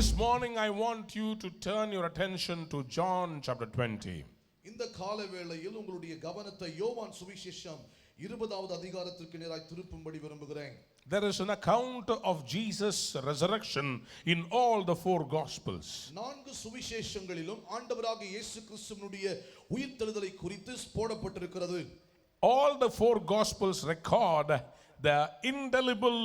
This morning I want you to turn your attention to John chapter 20. இந்த கால வேளையில் உங்களுடைய கவனத்தை யோவான் சுவிசேஷம் 20வது அதிகாரத்திற்கு நேராய் திருப்பும்படி விரும்புகிறேன். There is an account of Jesus' resurrection in all the four gospels. நான்கு சுவிசேஷங்களிலும் ஆண்டவராகிய இயேசு கிறிஸ்துவினுடைய உயிர்த்தெழுதலை குறித்து போடப்பட்டிருக்கிறது. All the four gospels record the indelible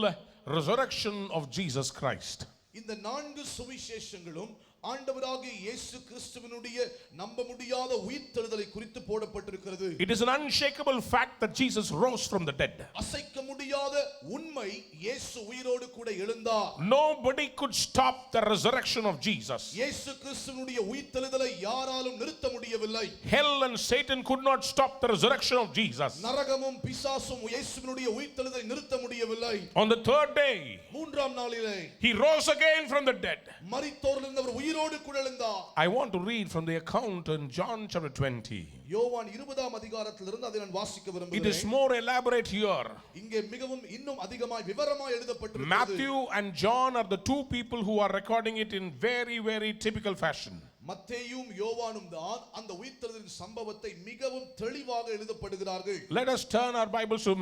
resurrection of Jesus Christ. இந்த நான்கு சுவிசேஷங்களும் ஆண்டவராகிய இயேசு கிறிஸ்துவினுடைய நம்ப முடியாத உயிர்த்தெழுதலை குறித்து போடப்பட்டிருக்கிறது. It is an unshakable fact that Jesus rose from the dead. அசைக்க முடியாத உண்மை இயேசு உயிரோடு கூட எழுந்தார். Nobody could stop the resurrection of Jesus. இயேசு கிறிஸ்துவினுடைய உயிர்த்தெழுதலை யாராலும் நிறுத்த முடியவில்லை. Hell and Satan could not stop the resurrection of Jesus. நரகமும் பிசாசும் இயேசுவினுடைய உயிர்த்தெழுதலை நிறுத்த முடியவில்லை. On the third day, மூன்றாம் நாளிலே he rose again from the dead. மரித்தோரிலிருந்து அவர் உயிரோடு கூட எழுந்தார். I want to read from the account in John chapter 20. யோவான் 20ஆம் அதிகாரத்திலிருந்து அதை நான் வாசிக்க விரும்புகிறேன். It is more elaborate here. இங்கே மிகவும் இன்னும் அதிகமாய் விவரமாய் எழுதப்பட்டிருக்கிறது. Matthew and John are the two people who are recording it in very typical fashion. மத்தேயும் யோவானும் தான் அந்த உயிர்த்தெழுதலின் சம்பவத்தை மிகவும் தெளிவாக எழுதப்படுகிறார்கள். Let us turn our Bibles to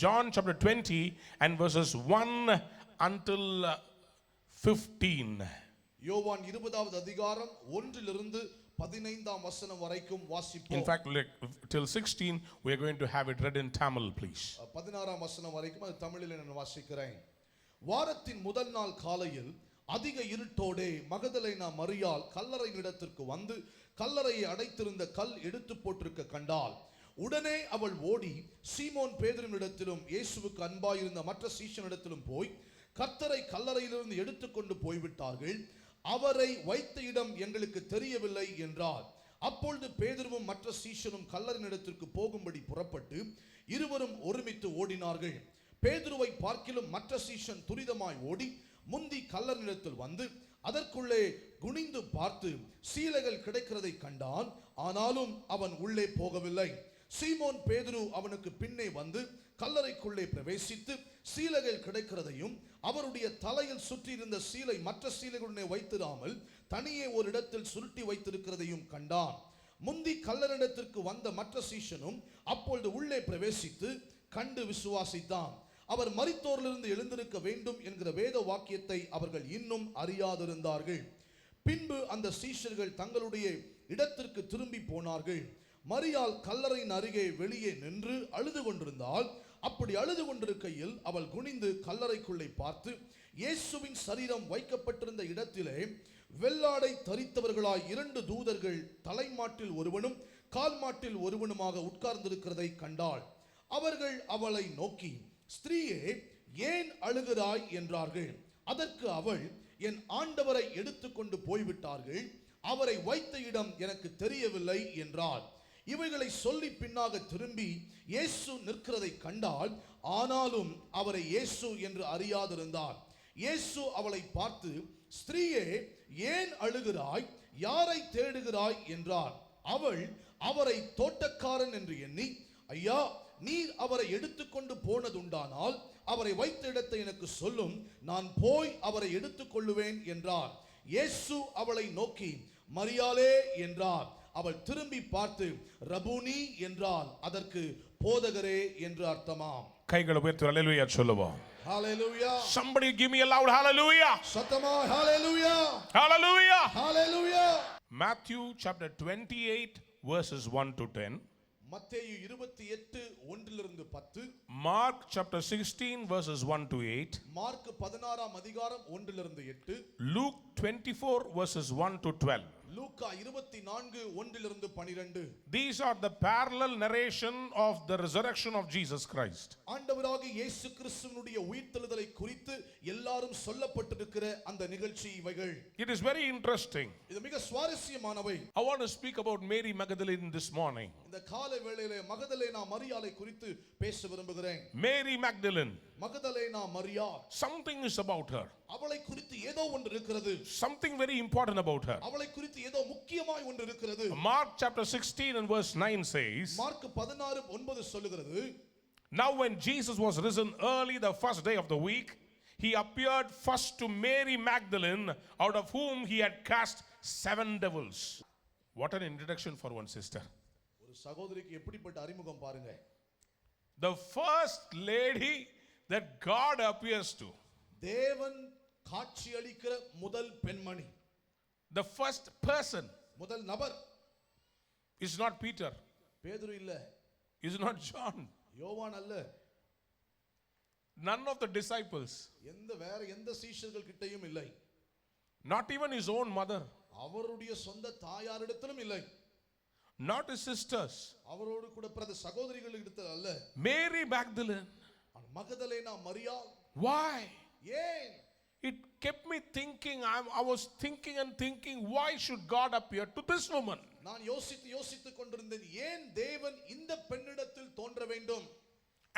John chapter 20 and verses 1 until 15. யோவான் 20வது அதிகாரம் 1லிருந்து 15ஆம் வசனம் வரைக்கும் வாசிப்போம். In fact, till 16 we are going to have it read in Tamil, please. 16ஆம் வசனம் வரைக்கும் அது தமிழில் நான் வாசிக்கிறேன். வாரத்தின் முதல் நாள் காலையில் அதிக இருட்டோடே மகதலேனா மரியாள் கல்லறையினிடத்திற்கு வந்து கல்லறையை அடைத்திருந்த கல் எடுத்து போட்டிருக்க கண்டாள். உடனே அவள் ஓடி சீமோன் பேதுருவினிடத்திலும் இயேசுவுக்கு அன்பாயிருந்த மற்ற சீஷனிடத்திலும் போய் கர்த்தரை கல்லறையிலிருந்து எடுத்துக்கொண்டு போய்விட்டார்கள், அவரை வைத்த இடம் எங்களுக்கு தெரியவில்லை என்றார். அப்பொழுது பேதுருவும் மற்ற சீஷனும் கல்லறையினிடத்திற்கு போகும்படி புறப்பட்டு இருவரும் ஒருமித்து ஓடினார்கள். பேதுருவை பார்க்கிலும் மற்ற சீஷன் துரிதமாய் ஓடி முந்தி கல்லறையினிடத்தில் வந்து அதற்குள்ளே குனிந்து பார்த்து சீலைகள் கிடைக்கிறதை கண்டான். ஆனாலும் அவன் உள்ளே போகவில்லை. சீமோன் பேதுரு அவனுக்கு பின்னே வந்து கல்லறைக்குள்ளே பிரவேசித்து சீலைகள் கிடைக்கிறதையும் அவருடைய தலையில் சுற்றியிருந்த சீலை மற்ற சீலைகளுடனே வைத்திராமல் தனியே ஒரு இடத்தில் சுருட்டி வைத்திருக்கிறதையும் கண்டான். முந்தி கல்லறையிடத்திற்கு வந்த மற்ற சீஷனும் அப்பொழுது உள்ளே பிரவேசித்து கண்டு விசுவாசித்தான். அவர் மரித்தோரிலிருந்து எழுந்திருக்க வேண்டும் என்கிற வேத வாக்கியத்தை அவர்கள் இன்னும் அறியாதிருந்தார்கள். பின்பு அந்த சீஷர்கள் தங்களுடைய இடத்திற்கு திரும்பி போனார்கள். மரியாள் கல்லறையின் அருகே வெளியே நின்று அழுது கொண்டிருந்தாள். அப்படி அழுது கொண்டிருக்கையில் அவள் குனிந்து கல்லறைக்குள்ளே பார்த்து இயேசுவின் சரீரம் வைக்கப்பட்டிருந்த இடத்திலே வெள்ளாடை தரித்தவர்களாய் 2 தூதர்கள் தலைமாட்டில் ஒருவனும் கால் மாட்டில் ஒருவனுமாக உட்கார்ந்திருக்கிறதை கண்டாள். அவர்கள் அவளை நோக்கி, ஸ்திரீயே, ஏன் அழுகிறாய் என்றார்கள். அதற்கு அவள், என் ஆண்டவரை எடுத்துக்கொண்டு போய்விட்டார்கள், அவரை வைத்த இடம் எனக்கு தெரியவில்லை என்றாள். இவைகளை சொல்லி பின்னாக திரும்பி இயேசு நிற்கிறதை கண்டால், ஆனாலும் அவரை இயேசு என்று அறியாதிருந்தார். இயேசு அவளை பார்த்து, ஸ்திரீயே, ஏன் அழுகிறாய், யாரை தேடுகிறாய் என்றார். அவள் அவரை தோட்டக்காரன் என்று எண்ணி, ஐயா, நீர் அவரை எடுத்துக்கொண்டு போனதுண்டானால் அவரை வைத்த இடத்தை எனக்கு சொல்லும், நான் போய் அவரை எடுத்துக்கொள்ளுவேன் என்றார். இயேசு அவளை நோக்கி, மரியாளே என்றார். அவள் திரும்பி பார்த்து ரபூனி என்றாள். அதற்கு போதகரே என்று அர்த்தமாம். கைகளை உயர்த்தி ஹல்லேலூயா சொல்லுவோம். ஹல்லேலூயா. Somebody give me a loud hallelujah. சத்தமா ஹல்லேலூயா. Hallelujah. Hallelujah. Matthew chapter 28 verses 1 to 10. மத்தேயு 28 1லிருந்து 10. Mark chapter 16 verses 1 to 8. Mark 16ஆம் அதிகாரம் 1லிருந்து 8. Luke 24 verses 1 to 12. Luca 24 1லிருந்து 12. These are the parallel narration of the resurrection of Jesus Christ. ஆண்டவராகிய இயேசு கிறிஸ்துவினுடைய உயிர்த்தெழுதலை குறித்து எல்லாரும் சொல்லப்பட்டிருக்கிற அந்த நிகழ்ச்சி இவைகள். It is very interesting. இது மிக சுவாரஸ்யமானவை. I want to speak about Mary Magdalene this morning. இந்த காலை வேளையிலே மகதலேனா மரியாளை குறித்து பேச விரும்புகிறேன். Mary Magdalene. மகதலேனா மரியாள். Something is about her. அவளை குறித்து ஏதோ ஒன்று இருக்கிறது. Something very important about her. அவளை குறித்து ஏதோ முக்கியமாய் ஒன்று இருக்கிறது. Mark chapter 16 and verse 9 says, mark 16:9 சொல்லுகிறது, now when Jesus was risen early the first day of the week, he appeared first to Mary Magdalene, out of whom he had cast 7 devils. What an introduction for one sister. ஒரு சகோதரிக்கு எப்படிப்பட்ட அறிமுகம் பாருங்க. The first lady that God appears to. தேவன் காட்சி அளிக்கிற முதல் பெண்மணி. The first person முதல் நபர் is not Peter, பேதுரு இல்ல, is not John, யோவான் அல்ல, none of the disciples, வேற எந்த சீஷர்கள் கிட்டயும் இல்லை, not even his own mother, அவருடைய சொந்த தாயாரிடத்திலும் இல்லை, not his sisters, அவரோடு கூட பிறந்த சகோதரிகளிடத்தில் அல்ல. Mary Magdalene. மகதலேனா மரியாள். Why? ஏன்? It kept me thinking. I was thinking and thinking, why should God appear to this woman? நான் யோசித்து கொண்டிருந்தேன், ஏன் தேவன் இந்த பெண்ணிடத்தில் தோன்ற வேண்டும்?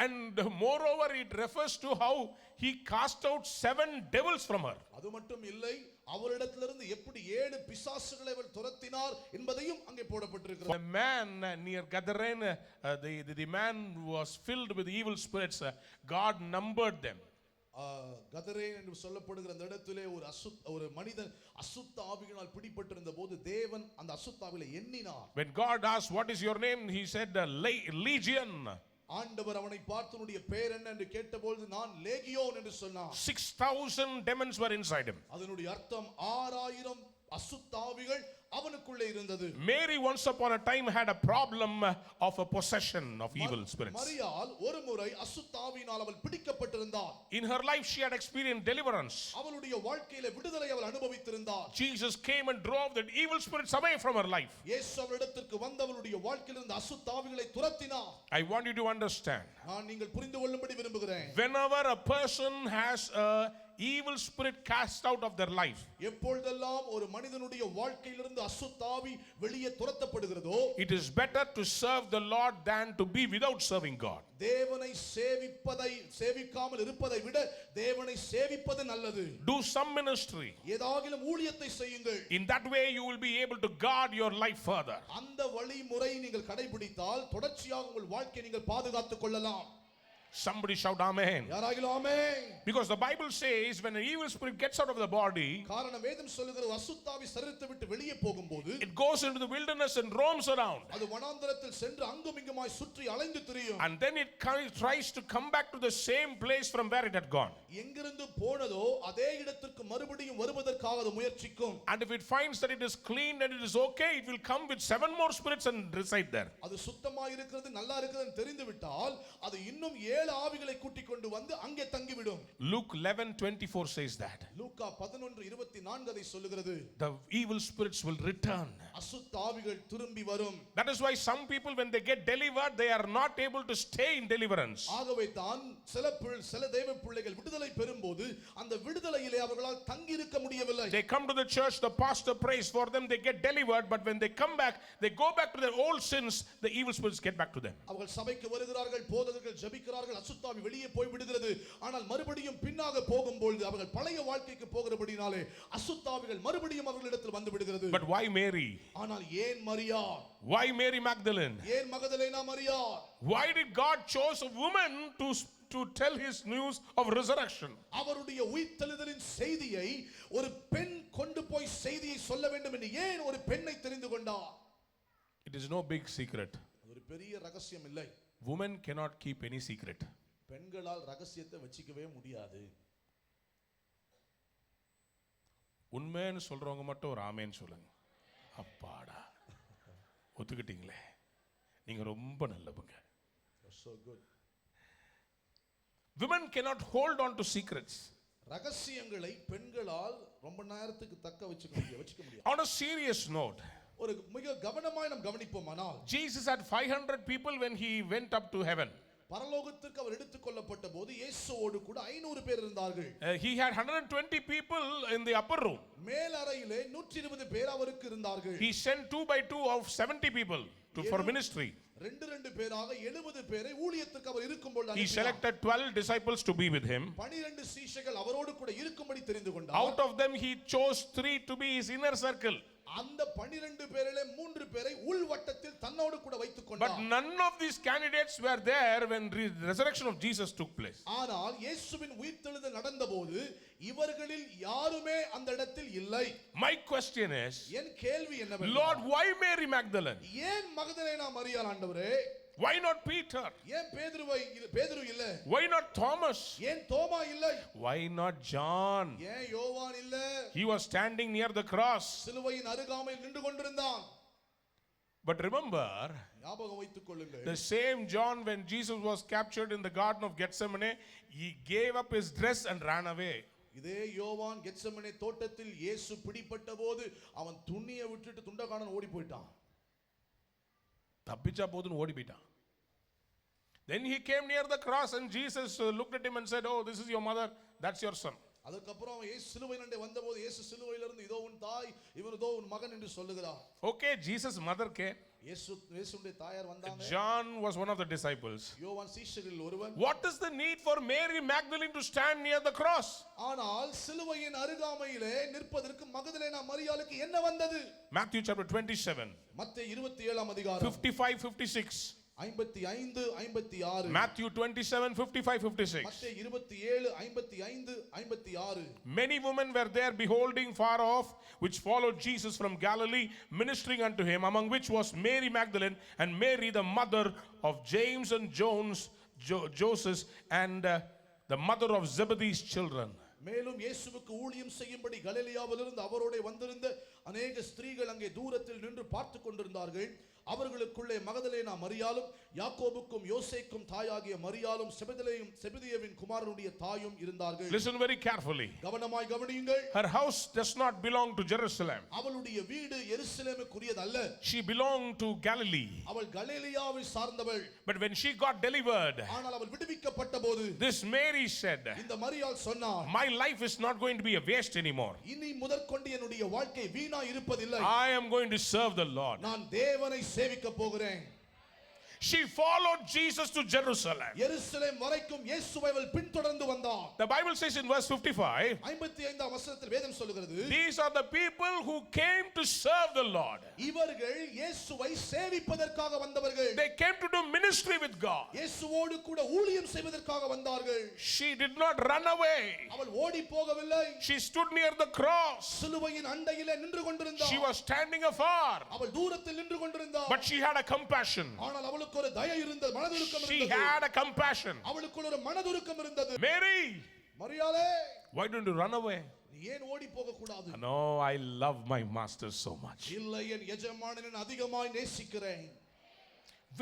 And moreover, it refers to how he cast out 7 devils from her. அது மட்டும் இல்லை, அவரிடத்திலிருந்து எப்படி 7 பிசாசுகளை அவர் துரத்தினார் என்பதையும் அங்கே போடப்பட்டிருக்கிறது. The man near Gadarene, the man was filled with evil spirits. God numbered them. கதரேன் என்று சொல்லப்படுகிற அந்த இடத்திலே ஒரு மனிதன் அசுத்த ஆவியினால் பிடிபட்டிருந்த போது தேவன் அந்த அசுத்த ஆவிகளை எண்ணினார். When God asked, what is your name? He said, Legion. ஆண்டவர் அவனை பார்த்து உன்னுடைய பெயர் என்ன என்று கேட்டபொழுது நான் லேகியோன் என்று சொன்னான். 6,000 demons were inside him. அதனுடைய அர்த்தம் 6,000 அசுத்த ஆவிகள் அவனுக்குள்ளே இருந்தது. Mary once upon a time had a problem of a possession of evil spirits. மரியாள் ஒரு முறை அசுத்த ஆவியினால் அவள் பிடிக்கப்பட்டிருந்தாள். In her life she had experienced deliverance. அவளுடைய வாழ்க்கையிலே விடுதலை அவள் அனுபவித்திருந்தாள். Jesus came and drove the evil spirits away from her life. இயேசு அவளிடத்திற்கு வந்து அவளுடைய வாழ்க்கையில் இருந்த அசுத்த ஆவிகளை துரத்தினார். I want you to understand. நான் நீங்கள் புரிந்து கொள்ளும்படி விரும்புகிறேன். Whenever a person has a evil spirit cast out of their life, எப்பொழுதெல்லாம் ஒரு மனிதனுடைய வாழ்க்கையிலிருந்து அசுத்த ஆவி வெளியே துரத்தப்படுகிறதோ, it is better to serve the Lord than to be without serving God. தேவனை சேவிக்காமல் இருப்பதை விட தேவனை சேவிப்பது நல்லது. Do some ministry. ஏதாகிலும் ஊழியத்தை செய்யுங்கள். In that way you will be able to guard your life further. அந்த வழிமுறை நீங்கள் கடைபிடித்தால் தொடர்ச்சியாக உங்கள் வாழ்க்கையை நீங்கள் பாதுகாத்துக் கொள்ளலாம். Somebody shout amen. யாராகிலும் amen. Because the Bible says when an evil spirit gets out of the body, காரணம் வேதம் சொல்லுகிறது அசுத்த ஆவி சரீரத்தை விட்டு வெளியே போகும்போது it goes into the wilderness and roams around. அது வனாந்தரத்தில் சென்று அங்கும் இங்குமாய் சுற்றி அலைந்து திரியும். And then it tries to come back to the same place from where it had gone. எங்கிருந்து போனதோ அதே இடத்திற்கு மறுபடியும் வருவதற்காக அது முயற்சிக்கும். And if it finds that it is clean and it is okay, it will come with 7 more spirits and reside there. அது சுத்தமாக இருக்கிறது நல்லா இருக்குதுன்னு தெரிந்துவிட்டால் அது இன்னும் 7 ஆவிகளை கூட்டிக் கொண்டு வந்து அங்கே தங்கிவிடும். Luke 11:24 says that. லூக்கா 11:24 அதை சொல்லுகிறது. The evil spirits will return. அசுத்த ஆவிகள் திரும்பி வரும். That is why some people when they get delivered they are not able to stay in deliverance. ஆகவே தான் சில தேவ பிள்ளைகள் விடுதலை பெறும்போது அந்த விடுதலையிலே அவர்களால் தங்கி இருக்க முடியவில்லை. They come to the church, the pastor prays for them, they get delivered, but when they come back they go back to their old sins, the evil spirits get back to them. அவர்கள் சபைக்கு வருகிறார்கள், போதகர்கள் ஜெபிக்கிறார்கள், அசுத்தாவி வெளியே போய் விடுகிறது. ஆனால் மறுபடியும் பின்னாக போகும்போது அவர்கள் பழைய வாழ்க்கைக்கு போகிறபடினாலே அசுத்தாவிகள் மறுபடியும் அவர்களிடத்தில் வந்து விடுகிறது. But why Mary? ஆனால் ஏன் மரியாள்? Why Mary Magdalene? ஏன் மகதலேனா மரியாள்? Why did God choose a woman to tell his news of resurrection? அவருடைய உயிர்த்தெழுதலின் செய்தியை ஒரு பெண் கொண்டு போய் செய்தியை சொல்ல வேண்டும் என்று ஏன் ஒரு பெண்ணை தெரிந்து கொண்டார்? It is no big secret. ஒரு பெரிய ரகசியம் இல்லை. Women cannot keep any secret. பெண்களால் ரகசியத்தை வச்சிக்கவே முடியாது. உண்மைன்னு சொல்றவங்க மட்டும் ஒரு ஆமேன்னு சொல்லுங்க. அப்பாடா ஒத்துக்கிட்டீங்களே, நீங்க ரொம்ப நல்லவங்க. So good. Women cannot hold on to secrets. ரகசியங்களை பெண்களால் ரொம்ப நேரத்துக்கு வச்சிக்க முடியாது. On a serious note, ஒரு மிக கவனமாய் நாம் கவனிப்போமானால், Jesus had 500 people when he went up to heaven. பரலோகத்திற்கு அவர் எடுத்துக்கொள்ளப்பட்ட போது இயேசுவோடு கூட 500 பேர் இருந்தார்கள். He had 120 people in the upper room. மேல் அறையிலே 120 பேர் அவருக்கு இருந்தார்கள். He sent 2 by 2 of 70 people for ministry. 2 பேராக 70 பேரை ஊழியத்துக்கு அவர் இருக்கும்போது He selected 12 disciples to be with him. 12 சீஷர்கள் அவரோடு கூட இருக்கும்படி தெரிந்து கொண்டார். Out of them he chose 3 to be his inner circle. அந்த 12 பேரிலே 3 பேரை உள்வட்டத்தில் தன்னோடு கூட வைத்துக் But கொண்டார். none of these candidates were there when resurrection of Jesus took place. ஆனால் இயேசுவின் உயிர்த்தெழுதல் நடந்தபோது இவர்களில் யாருமே அந்த இடத்தில் இல்லை. My question is, என் கேள்வி என்னவென்றால், Lord, why Mary Magdalene? ஏன் மகதலேனா மரியாள் ஆண்டவரே? Why not Peter? ஏன் பேதுரு இல்ல? Why not Thomas? ஏன் தோமா இல்லை? Why not John? ஏன் யோவான் இல்ல? He was standing near the cross. சிலுவையின் அருகாமையில் நின்று கொண்டிருந்தான். But remember, ஞாபகம் வைத்துக் கொள்ளுங்கள், the same John, when Jesus was captured in the Garden of Gethsemane, he gave up his dress and ran away. இதே யோவான் கெத்செமனே தோட்டத்தில் இயேசு பிடிபட்ட போது அவன் துணியை விட்டுட்டு துண்டகாரன் ஓடி போயிட்டான். தப்பிச்சா போதுன்னு ஓடி போயிட்டான். Then he came near the cross and Jesus looked at him and said, "Oh, this is your mother, that's your son." அதுக்கப்புறம் அவன் இயேசு சிலுவையிலே வந்தபோது இயேசு சிலுவையிலிருந்து இதோ உன் தாய், இவன் இதோ உன் மகன் என்று சொல்லுகிறார். Okay, Jesus' mother came. இயேசுவுடைய தாயார் வந்தாங்க. John was one of the disciples. யோவான் சீஷரில் ஒருவன். What is the need for Mary Magdalene to stand near the cross? ஆனால் சிலுவையின் அருகாமையிலே நிற்பதற்கு மகதலேனா மரியாளுக்கு என்ன வந்தது? Matthew chapter 27, மத்தேயு 27 அதிகாரம் 55, 56. 55 56. Matthew 27, 55, 56. மத்தேயு 27 55 56. Many women were there beholding far off, which followed Jesus from Galilee, ministering unto him, among which was Mary Magdalene and Mary the mother of James and Joseph and the mother of Zebedee's children. மேலும் இயேசுவுக்கு ஊழியம் செய்யும்படி கலிலேயாவிலிருந்து அவரோடு வந்திருந்த அநேக ஸ்திரீகள் அங்கே தூரத்தில் நின்று பார்த்து கொண்டிருந்தார்கள். அவர்களுக்குள்ளே மகதலேனா மரியாளும் யாக்கோபுக்கும் யோசேக்கும் தாயாகிய மரியாளும் செபெதேயுவின் குமாரனுடைய தாயும் இருந்தார்கள். Listen very carefully. கவனமாய் கவனியுங்கள். Her house does not belong to Jerusalem. அவளுடைய வீடு எருசலேமுக்குரியதல்ல. She belonged to Galilee. அவள் கலிலேயாவை சார்ந்தவள். But when she got delivered, ஆனால் அவள் விடுவிக்கப்பட்டபோது this Mary said, இந்த மரியாள் சொன்னார், my life is not going to be a waste anymore. இனி முதற்கொண்டு என்னுடைய வாழ்க்கை வீணா இருப்பதில்லை. I am going to serve the Lord. நான் தேவனை சேவிக்க போகிறேன். She followed Jesus to Jerusalem. எருசலேம் வரைக்கும் இயேசுவை அவள் பின்தொடர்ந்து வந்தாள். The Bible says in verse 55, 55ஆம் வசனத்தில் வேதம் சொல்லுகிறது, these are the people who came to serve the Lord. இவர்கள் இயேசுவை சேவிப்பதற்காக வந்தவர்கள். They came to do ministry with God. இயேசுவோடு கூட ஊழியம் செய்வதற்காக வந்தார்கள். She did not run away. அவள் ஓடி போகவில்லை. She stood near the cross. சிலுவையின் அண்டையிலே நின்று கொண்டிருந்தாள். She was standing afar. அவள் தூரத்தில் நின்று கொண்டிருந்தாள். But she had a compassion. ஆனால் அவளுக்கு ஒரு தயை இருந்தது, மனதுருக்கம் She இருந்தது. had a compassion. அவளுக்கு ஒரு மனதுருக்கம் இருந்தது. Mary, மரியாளே, why don't you run away? நீ ஏன் ஓடி போக கூடாது? No, I love my master so much. இல்லை, என் எஜமானனை அதிகமாய் நேசிக்கிறேன்.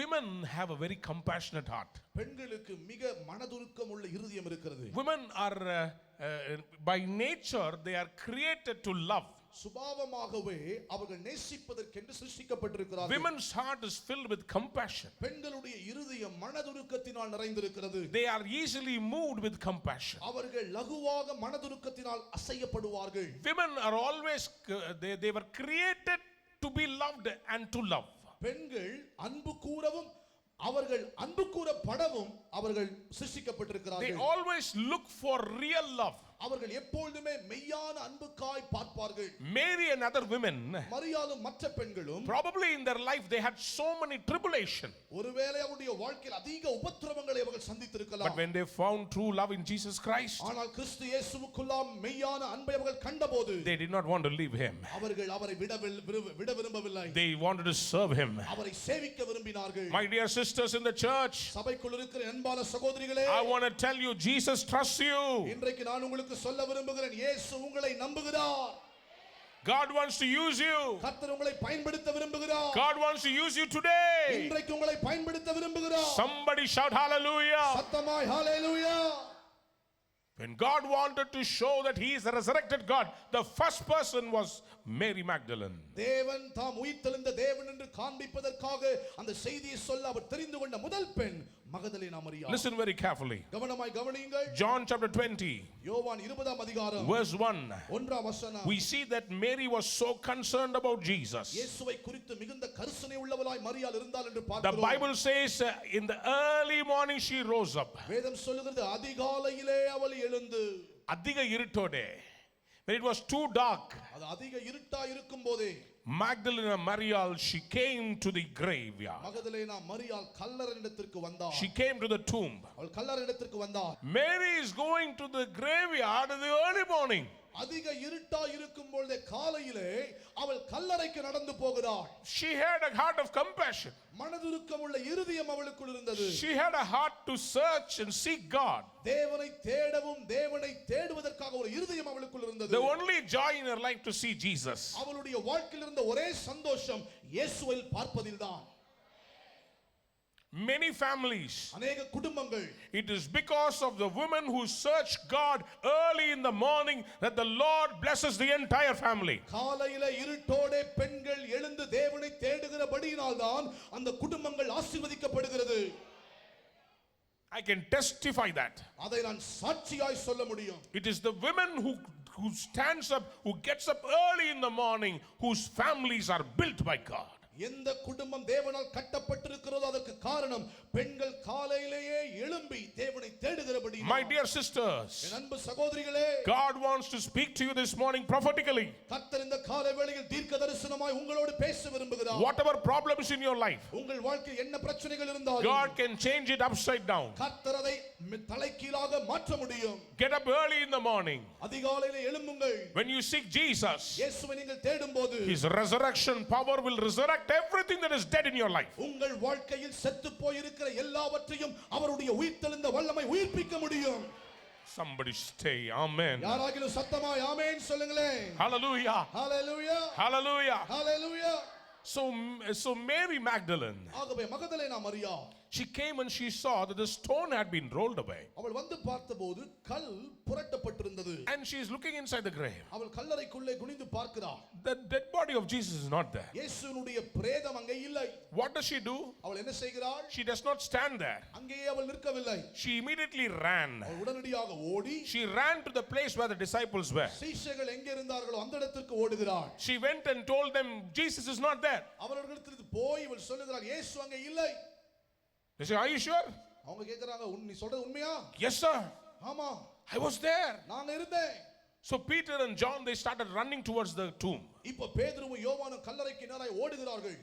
Women have a very compassionate heart. பெண்களுக்கு மிக மனதுருக்கம் உள்ள இருதயம் இருக்கிறது. Women are by nature they are created to love. சுபாவமாகவே அவர்கள் நேசிப்பதற்கென்று சிருஷ்டிக்கப்பட்டிருக்கிறார்கள். Women's heart is filled with compassion. பெண்களுடைய இருதயம் மனதுருக்கத்தினால் நிறைந்திருக்கிறது. They are easily moved with compassion. அவர்கள் லகுவாக மனதுருக்கத்தினால் அசையப்படுவார்கள். Women are always they were created to be loved and to love. பெண்கள் அன்பு கூறவும் அவர்கள் அன்பு கூறப்படவும் அவர்கள் சிருஷ்டிக்கப்பட்டிருக்கிறார்கள். They always look for real love. அவர்கள் எப்பொழுதுமே மெய்யான அன்புக்காய் பார்ப்பார்கள். Mary and other women, மரியாளும் மற்ற பெண்களும், probably in their life they had so many tribulation. ஒருவேளை அவருடைய வாழ்க்கையில் அதிக உபத்திரவங்களை அவர்கள் சந்தித்திருக்கலாம். But when they found true love in Jesus Christ, ஆனால் கிறிஸ்து இயேசுவுக்குள்ளாம் மெய்யான அன்பை அவர்கள் கண்டபோது they did not want to leave him. அவர்கள் அவரை விட விரும்பவில்லை. They wanted to serve him. அவரை சேவிக்க விரும்பினார்கள். My dear sisters in the church, சபைக்குள் இருக்கிற அன்பான சகோதரிகளே, I want to tell you, Jesus trusts you. இன்றைக்கு நான் உங்களுக்கு சொல்ல விரும்புகிறேன், இயேசு உங்களை நம்புகிறார். God wants to use you. கர்த்தர் உங்களை பயன்படுத்த விரும்புகிறார். God wants to use you today. இன்றைக்கு உங்களை பயன்படுத்த விரும்புகிறார். Somebody shout hallelujah. சத்தமாய் ஹalleluya. When God wanted to show that he is a resurrected God, the first person was Mary Magdalene. தேவன் தாம் உயிர்த்தெழுந்த தேவன் என்று காண்பிப்பதற்காக அந்த செய்தியை சொல்ல அவர் தெரிந்து கொண்ட முதல் பெண் மகதலேனா மரியாள். Listen very carefully. கவனமாய் கவனியுங்கள். John chapter 20, யோவான் 20ஆம் அதிகாரம் verse 1. 1ஆம் வசனம். We see that Mary was so concerned about Jesus. இயேசுவை குறித்து மிகுந்த கரிசனை உள்ளவளாய் மரியாள் இருந்தாள் என்று The பார்க்கிறோம். Bible says in the early morning she rose up. வேதம் சொல்லுகிறது அதிகாலையிலே அவள் எழுந்து. அதிக இருட்டோடே, when it was too dark, அது அதிக இருட்டா இருக்கும்போதே, Magdalene Marial, she came to the graveyard. மகதலேனா மரியாள் கல்லறையிடத்திற்கு வந்தாள். She came to the tomb. அவள் கல்லறையிடத்திற்கு வந்தாள். Mary is going to the graveyard in the early morning. அதிக இருட்டா இருக்கும் பொழுதே காலையிலே அவள் கல்லறைக்கு நடந்து போகிறாள். She had a heart of compassion. மனதுருக்கமுள்ள இருதயம் அவளுக்குள் இருந்தது. She had a heart to search and seek God. தேவனை தேடவும் தேவனை தேடுவதற்காக ஒரு இருதயம் அவளுக்குள் இருந்தது. The only joy in her life to see Jesus. அவளுடைய வாழ்க்கையில் இருந்த ஒரே சந்தோஷம் இயேசுவை பார்ப்பதில்தான். Many families, அநேக குடும்பங்கள், it is because of the women who search God early in the morning that the Lord blesses the entire family. காலையில இருட்டோடே பெண்கள் எழுந்து தேவனை தேடுகிறபடியினால்தான் அந்த குடும்பங்கள் ஆசீர்வதிக்கப்படுகிறது. I can testify that. அதை நான் சாட்சியாய் சொல்ல முடியும். It is the women who stands up, who gets up early in the morning, whose families are built by God. எந்த குடும்பம் தேவனால் கட்டப்பட்டிருக்கிறதோ அதற்கு காரணம் பெண்கள் காலையிலேயே எழும்பி தேவனை தேடுகிறபடி. My dear sisters, என் அன்பு சகோதரிகளே, God wants to speak to you this morning prophetically. கர்த்தர் இந்த காலை வேளையில் தீர்க்க தரிசனமாய் உங்களோடு பேச விரும்புகிறார். Whatever problems in your life, உங்கள் வாழ்க்கையில் என்ன பிரச்சனைகள் இருந்தாலும் God can change it upside down. கர்த்தர் அதை தலைகீழாக மாற்ற முடியும். Get up early in the morning. அதிகாலையிலே எழும்புங்கள். When you seek Jesus, இயேசுவை நீங்கள் தேடும்போது His resurrection power will resurrect everything that is dead in your life. உங்கள் வாழ்க்கையில் செத்து போயிருக்கிற எல்லாவற்றையும் அவருடைய உயிர்த்தெழுந்த வல்லமை உயிர்ப்பிக்க முடியும். Somebody say amen. யாராகிலும் சத்தமாய் ஆமென் சொல்லுங்களேன். Hallelujah. ஹalleluya. Hallelujah. ஹalleluya. So Mary Magdalene, ஆகவே மகதலேனா மரியா, she came and she saw that the stone had been rolled away. அவள் வந்து பார்த்தபோது கல் புரட்டப்பட்டிருந்தது. And she is looking inside the grave. அவள் கல்லறைக்குள்ளே குனிந்து பார்க்கிறாள். The dead body of Jesus is not there. இயேசுவினுடைய பிரேதம் அங்கே இல்லை. What does she do? அவள் என்ன செய்கிறாள்? She does not stand there. அங்கேயே அவள் நிற்கவில்லை. She immediately ran. அவள் உடனடியாக ஓடி She ran to the place where the disciples were. சீஷர்கள் எங்கே இருந்தார்களோ அந்த இடத்திற்கு ஓடுகிறாள். She went and told them Jesus is not there. அவர்களிடத்திற்கு போய் இவள் சொல்லுகிறாள் இயேசு அங்கே இல்லை. They say, are you sure? அவங்க கேக்குறாங்க நீ சொல்றது உண்மையா? Yes sir. ஆமா. I was there. நான் இருந்தேன். So Peter and John, they started running towards the tomb. இப்போ பேதுருவும் யோவானும் கல்லறைக்கு நேராய் ஓடுகிறார்கள்.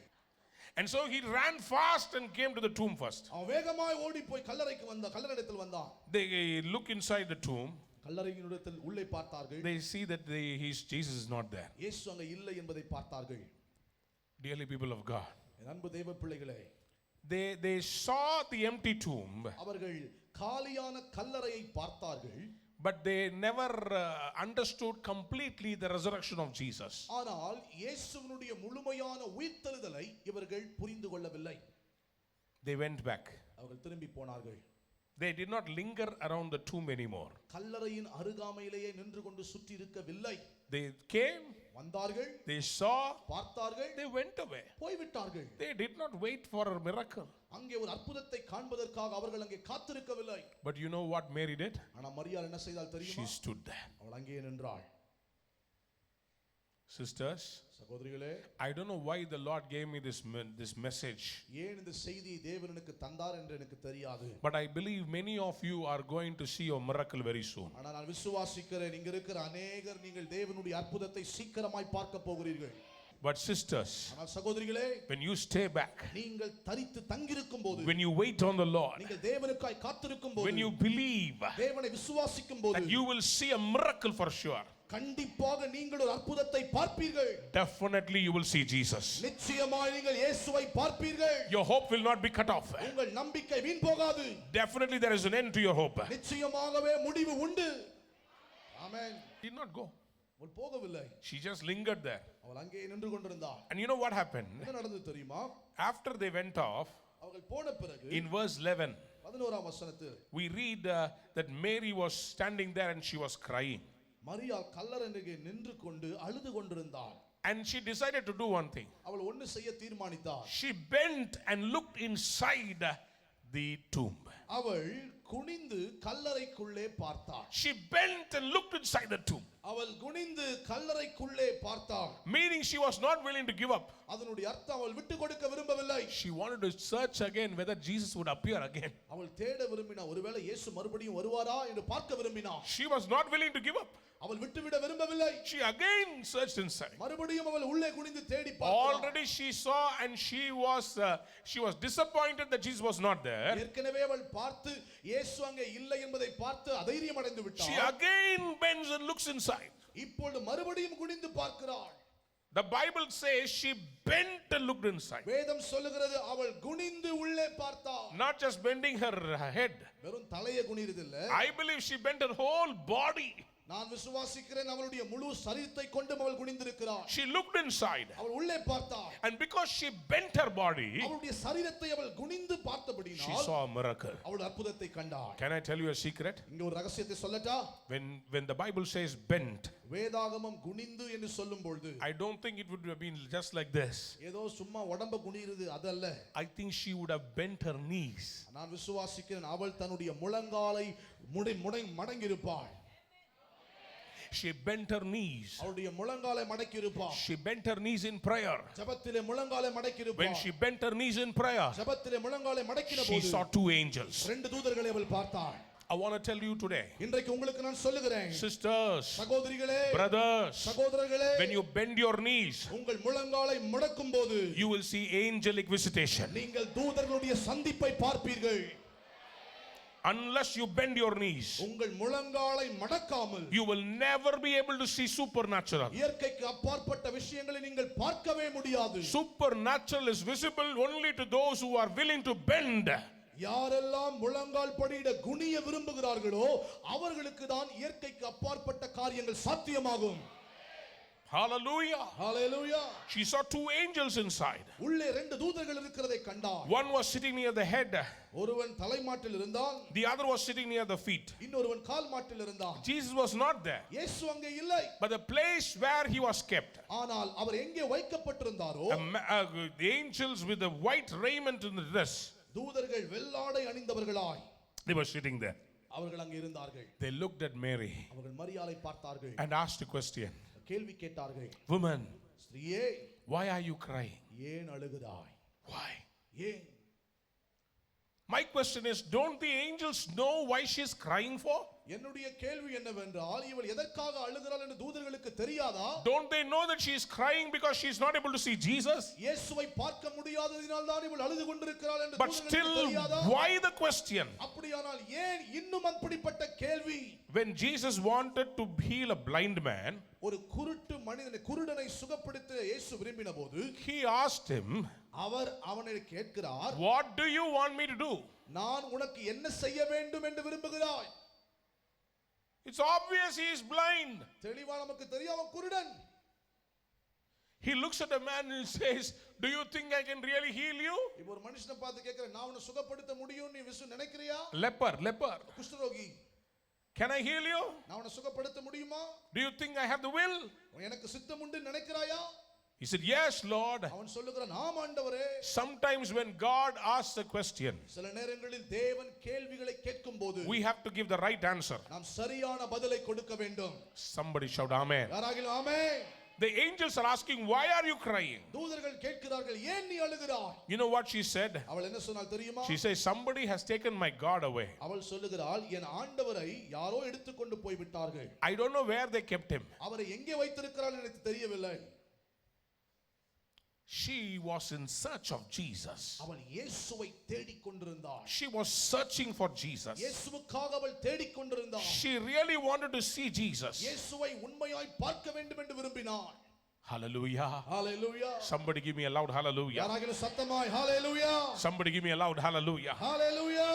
And so he ran fast and came to the tomb first. அவன் வேகமாய் ஓடி போய் கல்லறைக்கு வந்தான். கல்லறையிடத்தில் வந்தான். They look inside the tomb. கல்லறையினிடத்தில் உள்ளே பார்த்தார்கள். They see that Jesus is not there. இயேசு அங்கே இல்லை என்பதை பார்த்தார்கள். Dearly people of God, என் அன்பு தேவ பிள்ளைகளே, they saw the empty tomb, அவர்கள் காலியான கல்லறையை பார்த்தார்கள். but they never understood completely the resurrection of Jesus. ஆனால் இயேசுவினுடைய முழுமையான உயிர்த்தெழுதலை இவர்கள் புரிந்து கொள்ளவில்லை. They went back. அவர்கள் திரும்பி போனார்கள். They did not linger around the tomb anymore. கல்லறையின் அருகாமையிலேயே நின்று கொண்டு சுற்றி இருக்கவில்லை. They came, வந்தார்கள், they saw, பார்த்தார்கள், they went away. போய்விட்டார்கள். They did not wait for a miracle. அங்கே ஒரு அற்புதத்தை காண்பதற்காக அவர்கள் அங்கே காத்திருக்கவில்லை. But you know what Mary did? ஆனா மரியாள் என்ன செய்தால் She தெரியுமா? stood there. அவள் அங்கே நின்றாள். Sisters, சகோதரிகளே, I don't know why the Lord gave me this message, ஏன் இந்த செய்தியை தேவன் எனக்கு தந்தார் என்று எனக்கு தெரியாது. but I believe many of you are going to see your miracle very soon. ஆனா நான் விசுவாசிக்கிறேன் இங்க இருக்கிற அநேகர் நீங்கள் தேவனுடைய அற்புதத்தை சீக்கிரமாய் பார்க்க போகிறீர்கள். But sisters, ஆனால் சகோதரிகளே, when you stay back, நீங்கள் தரித்து தங்கியிருக்கும் போது, when you wait on the Lord, நீங்கள் தேவனுக்காய் காத்திருக்கும் போது, when you believe தேவனை விசுவாசிக்கும் போது, that you will see a miracle for sure, கண்டிப்பாக நீங்கள் ஒரு அற்புதத்தை பார்ப்பீர்கள். definitely you will see Jesus. நிச்சயமாய் நீங்கள் இயேசுவை பார்ப்பீர்கள். Your hope will not be cut off. உங்கள் நம்பிக்கை வீண் போகாது. Definitely there is an end to your hope. நிச்சயமாகவே முடிவு உண்டு. ஆமென். Did not go. அவள் போகவில்லை. She just lingered there. அவள் அங்கே நின்று கொண்டிருந்தாள். And you know what happened? என்ன நடந்தது தெரியுமா? After they went off, அவர்கள் போன பிறகு in verse 11, 11ஆம் வசனத்தில் we read that Mary was standing there and she was crying. மரியாள் கல்லறையிலே நின்று கொண்டு அழுது கொண்டிருந்தாள். And she decided to do one thing. அவள் ஒன்னு செய்ய தீர்மானித்தாள். She bent and looked inside the tomb. அவள் குனிந்து கல்லறைக்குள்ளே பார்த்தாள். She bent and looked inside the tomb. அவள் குனிந்து கல்லறைக்குள்ளே பார்த்தாள். Meaning she was not willing to give up. அதனுடைய அர்த்தம் அவள் விட்டு கொடுக்க விரும்பவில்லை. She wanted to search again whether Jesus would appear again. அவள் தேட விரும்பினாள், ஒருவேளை இயேசு மறுபடியும் வருவாரா என்று பார்க்க விரும்பினாள். She was not willing to give up. அவள் விட்டுவிட விரும்பவில்லை. She again searched inside. மறுபடியும் அவள் உள்ளே குனிந்து தேடி பார்த்தாள். Already she saw and she was disappointed that Jesus was not there. ஏற்கனவே அவள் பார்த்து இயேசு அங்கே இல்லை என்பதை பார்த்து அதைரியம் அடைந்து விட்டாள். She again bends and looks inside. இப்பொழுது மறுபடியும் குனிந்து பார்க்கிறாள். The Bible says she bent and looked inside. வேதம் சொல்லுகிறது அவள் குனிந்து உள்ளே பார்த்தாள். Not just bending her head. வெறும் தலையை குனிறதில்லை. I believe she bent her whole body. நான் விசுவாசிக்கிறேன் அவளுடைய முழு சரீரத்தை கொண்டு அவள் குனிந்திருக்கிறாள். She looked inside. அவள் உள்ளே பார்த்தாள். And because she bent her body, அவளுடைய சரீரத்தை அவள் குனிந்து பார்த்தபடியால் she saw a miracle. அவள் அற்புதத்தை கண்டாள். Can I tell you a secret? இங்க ஒரு ரகசியத்தை சொல்லட்டா? When the Bible says bent, வேதாகமம் குனிந்து என்று சொல்லும் பொழுது I don't think it would have been just like this. ஏதோ சும்மா உடம்ப குனிறது அதல்ல. I think she would have bent her knees. நான் விசுவாசிக்கிறேன் அவள் தன்னுடைய முழங்காலை மடங்கி இருப்பாள். She bent her knees. அவளுடைய முழங்காலை மடக்கி இருப்பாள். She bent her knees in prayer. ஜெபத்திலே முழங்காலை மடக்கி இருப்பாள். When she bent her knees in prayer, ஜெபத்திலே முழங்காலை மடக்கின she போது saw two angels. ரெண்டு தூதர்களை அவள் பார்த்தாள். I want to tell you today, இன்றைக்கு உங்களுக்கு நான் சொல்லுகிறேன், sisters, சகோதரிகளே, brothers, சகோதரர்களே, when you bend your knees, உங்கள் முழங்காலை மடக்கும் போது you will see angelic visitation. நீங்கள் தூதர்களுடைய சந்திப்பை பார்ப்பீர்கள். Unless you bend your knees, உங்கள் முழங்காலை மடக்காமல் you will never be able to see supernatural. இயற்கைக்கு அப்பாற்பட்ட விஷயங்களை நீங்கள் பார்க்கவே முடியாது. Supernatural is visible only to those who are willing to bend. யாரெல்லாம் முழங்கால் படியிட குனிய விரும்புகிறார்களோ அவர்களுக்கு தான் இயற்கைக்கு அப்பாற்பட்ட காரியங்கள் சாத்தியமாகும். Hallelujah. Hallelujah. She saw two angels inside. உள்ளே ரெண்டு தூதர்கள் இருக்கிறதை கண்டாள். One was sitting near the head. ஒருவன் தலைமாட்டில் இருந்தான். The other was sitting near the feet. இன்னொருவன் கால் மாட்டில் இருந்தான். Jesus was not there. இயேசு அங்கே இல்லை. But the place where he was kept, ஆனால் அவர் எங்கே வைக்கப்பட்டிருந்தாரோ the angels with the white raiment in the dress, தூதர்கள் வெள்ளாடை அணிந்தவர்களாய் they were sitting there. அவர்கள் அங்கே இருந்தார்கள். They looked at Mary அவர்கள் மரியாளை பார்த்தார்கள். and asked a question. கேள்வி கேட்டார்கள். Woman, ஸ்திரியே, why are you crying? ஏன் அழுகிறாய்? Why? ஏன்? My question is, don't the angels know why she's crying for? என்னுடைய கேள்வி என்னவென்றால், இவள் எதற்காக அழுகிறாள் என்று தூதர்களுக்கு தெரியாதா? Don't they know that she is crying because she is not able to see Jesus? இயேசுவை பார்க்க முடியாததினால் தான் இவள் அழுது கொண்டிருக்கிறாள் என்று But தூதர்களுக்கு still, தெரியாதா? why the question? அப்படியானால் ஏன் இன்னும் அப்படிப்பட்ட கேள்வி? When Jesus wanted to heal a blind man, ஒரு குருடனை சுகப்படுத்த இயேசு விரும்பின போது he asked him, அவர் அவனை கேட்கிறார், what do you want me to do? நான் உனக்கு என்ன செய்ய வேண்டும் என்று விரும்புகிறாய்? It's obvious he is blind. தெளிவா நமக்கு தெரியும் அவன் குருடன். He looks at the man and says, do you think I can really heal you? இப்போ ஒரு மனுஷனை பார்த்து கேக்குறேன், நான் உன்னை சுகப்படுத்த முடியும் நீ நினைக்கிறியா? Leper. குஷ்டரோகி. Can I heal you? நான் உன்னை சுகப்படுத்த முடியுமா? Do you think I have the will? எனக்கு சித்தம் உண்டு நினைக்கிறாயா? He said, yes, Lord. அவன் சொல்லுகிறான், ஆம் ஆண்டவரே. Sometimes when God asks a question, சில நேரங்களில் தேவன் கேள்விகளை கேட்கும்போது we have to give the right answer. நாம் சரியான பதிலை கொடுக்க வேண்டும். Somebody shout amen. யாராகிலும் amen. The angels are asking, why are you crying? தூதர்கள் கேட்கிறார்கள், ஏன் நீ அழுகிறாய்? You know what she said? அவள் என்ன சொன்னாள் தெரியுமா? She says, somebody has taken my God away. அவள் சொல்லுகிறாள், என் ஆண்டவரை யாரோ எடுத்துக்கொண்டு போய் விட்டார்கள். I don't know where they kept him. அவரை எங்கே வைத்திருக்கிறாள் எனக்கு தெரியவில்லை. She was in search of Jesus. அவள் இயேசுவை தேடிக் கொண்டிருந்தாள். She was searching for Jesus. இயேசுவுக்காக அவள் தேடிக் கொண்டிருந்தாள். She really wanted to see Jesus. இயேசுவை உண்மையாய் பார்க்க வேண்டும் என்று விரும்பினாள். Hallelujah. Hallelujah. Somebody give me a loud hallelujah. யாராகிலும் சத்தமாய் hallelujah. Somebody give me a loud hallelujah. Hallelujah.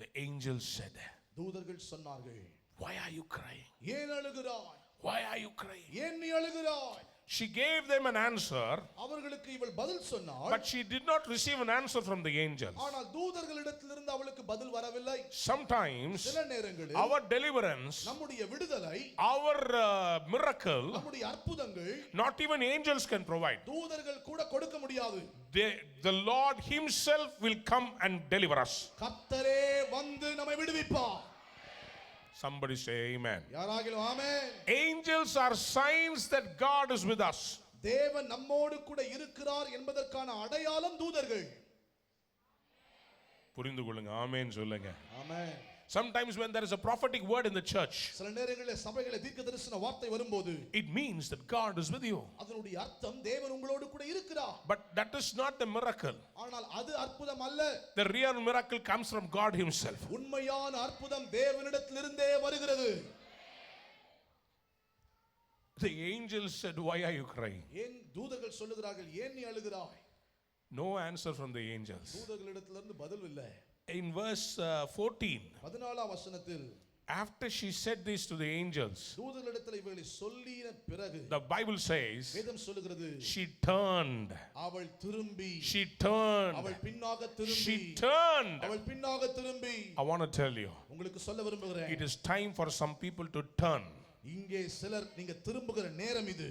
The angels said, தூதர்கள் சொன்னார்கள், why are you crying? ஏன் அழுகிறாய்? Why are you crying? ஏன் நீ அழுகிறாய்? She gave them an answer, அவர்களுக்கு இவள் பதில் சொன்னாள். but she did not receive an answer from the angels. ஆனால் தூதர்களிடத்திலிருந்து அவளுக்கு பதில் வரவில்லை. Sometimes சில நேரங்களில் our deliverance, நம்முடைய விடுதலை, our miracle, நம்முடைய அற்புதங்கள் not even angels can provide. தூதர்கள் கூட கொடுக்க முடியாது. The Lord himself will come and deliver us. கர்த்தரே வந்து நம்மை விடுவிப்பார். Somebody say amen. யாராகிலும் amen. Angels are signs that God is with us. தேவன் நம்மோடு கூட இருக்கிறார் என்பதற்கான அடையாளம் தூதர்கள். புரிந்து கொள்ளுங்க, ஆமென் சொல்லுங்க. ஆமென். Sometimes when there is a prophetic word in the church, சில நேரங்களில் சபைகளில் தீர்க்கதரிசன வார்த்தை வரும்போது, it means that God is with you. அதனுடைய அர்த்தம் தேவன் உங்களோடு கூட இருக்கிறார். But that is not the miracle. ஆனால் அது அற்புதம் அல்ல. The real miracle comes from God himself. உண்மையான அற்புதம் தேவனிடத்திலிருந்தே வருகிறது. The angels said, why are you crying? ஏன் தூதர்கள் சொல்லுகிறார்கள், ஏன் நீ அழுகிறாய்? No answer from the angels. தூதர்களிடத்திலிருந்து பதில் இல்லை. In verse 14, 14ஆம் வசனத்தில், after she said this to the angels, தூதர்களிடத்தில் இவைகளை சொல்லின பிறகு, the Bible says, வேதம் சொல்லுகிறது, she turned. அவள் திரும்பி, She turned. அவள் பின்னாக திரும்பி, She turned. அவள் பின்னாக திரும்பி. I want to tell you, உங்களுக்கு சொல்ல விரும்புகிறேன், it is time for some people to turn. இங்கே சிலர் நீங்க திரும்புகிற நேரம் இது.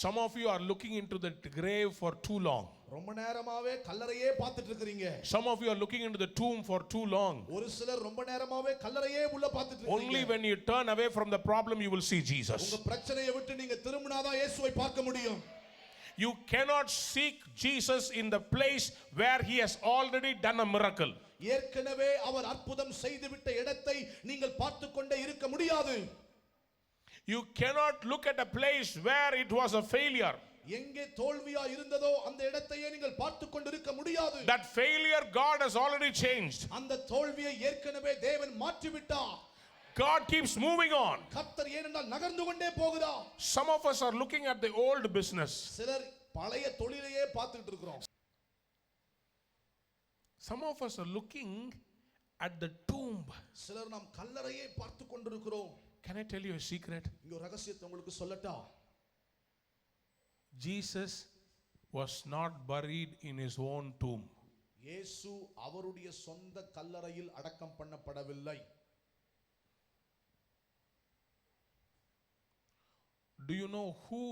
Some of you are looking into the grave for too long. ரொம்ப நேரமாவே கல்லறையே பார்த்துட்டு இருக்கீங்க. Some of you are looking into the tomb for too long. ஒரு சிலர் ரொம்ப நேரமாவே கல்லறையே உள்ள பார்த்துட்டு இருக்கீங்க. Only when you turn away from the problem you will see Jesus. உங்க பிரச்சனையை விட்டு நீங்க திரும்பினாதான் இயேசுவை பார்க்க முடியும். You cannot seek Jesus in the place where he has already done a miracle. ஏற்கனவே அவர் அற்புதம் செய்துவிட்ட இடத்தை நீங்கள் பார்த்து கொண்டே இருக்க முடியாது. You cannot look at a place where it was a failure. எங்கே தோல்வியா இருந்ததோ அந்த இடத்தையே நீங்கள் பார்த்து கொண்டிருக்க முடியாது. That failure God has already changed. அந்த தோல்வியை ஏற்கனவே தேவன் மாற்றி விட்டார். God keeps moving on. கர்த்தர் ஏனென்றால் நகர்ந்து கொண்டே போகிறார். Some of us are looking at the old business. சிலர் பழைய தொழிலையே பார்த்துட்டு இருக்கிறோம். Some of us are looking at the tomb. சிலர் நாம் கல்லறையை பார்த்து கொண்டிருக்கிறோம். Can I tell you a secret? இங்க ஒரு ரகசியத்தை உங்களுக்கு சொல்லட்டா? Jesus was not buried in his own tomb. இயேசு அவருடைய சொந்த கல்லறையில் அடக்கம் பண்ணப்படவில்லை. Do you know who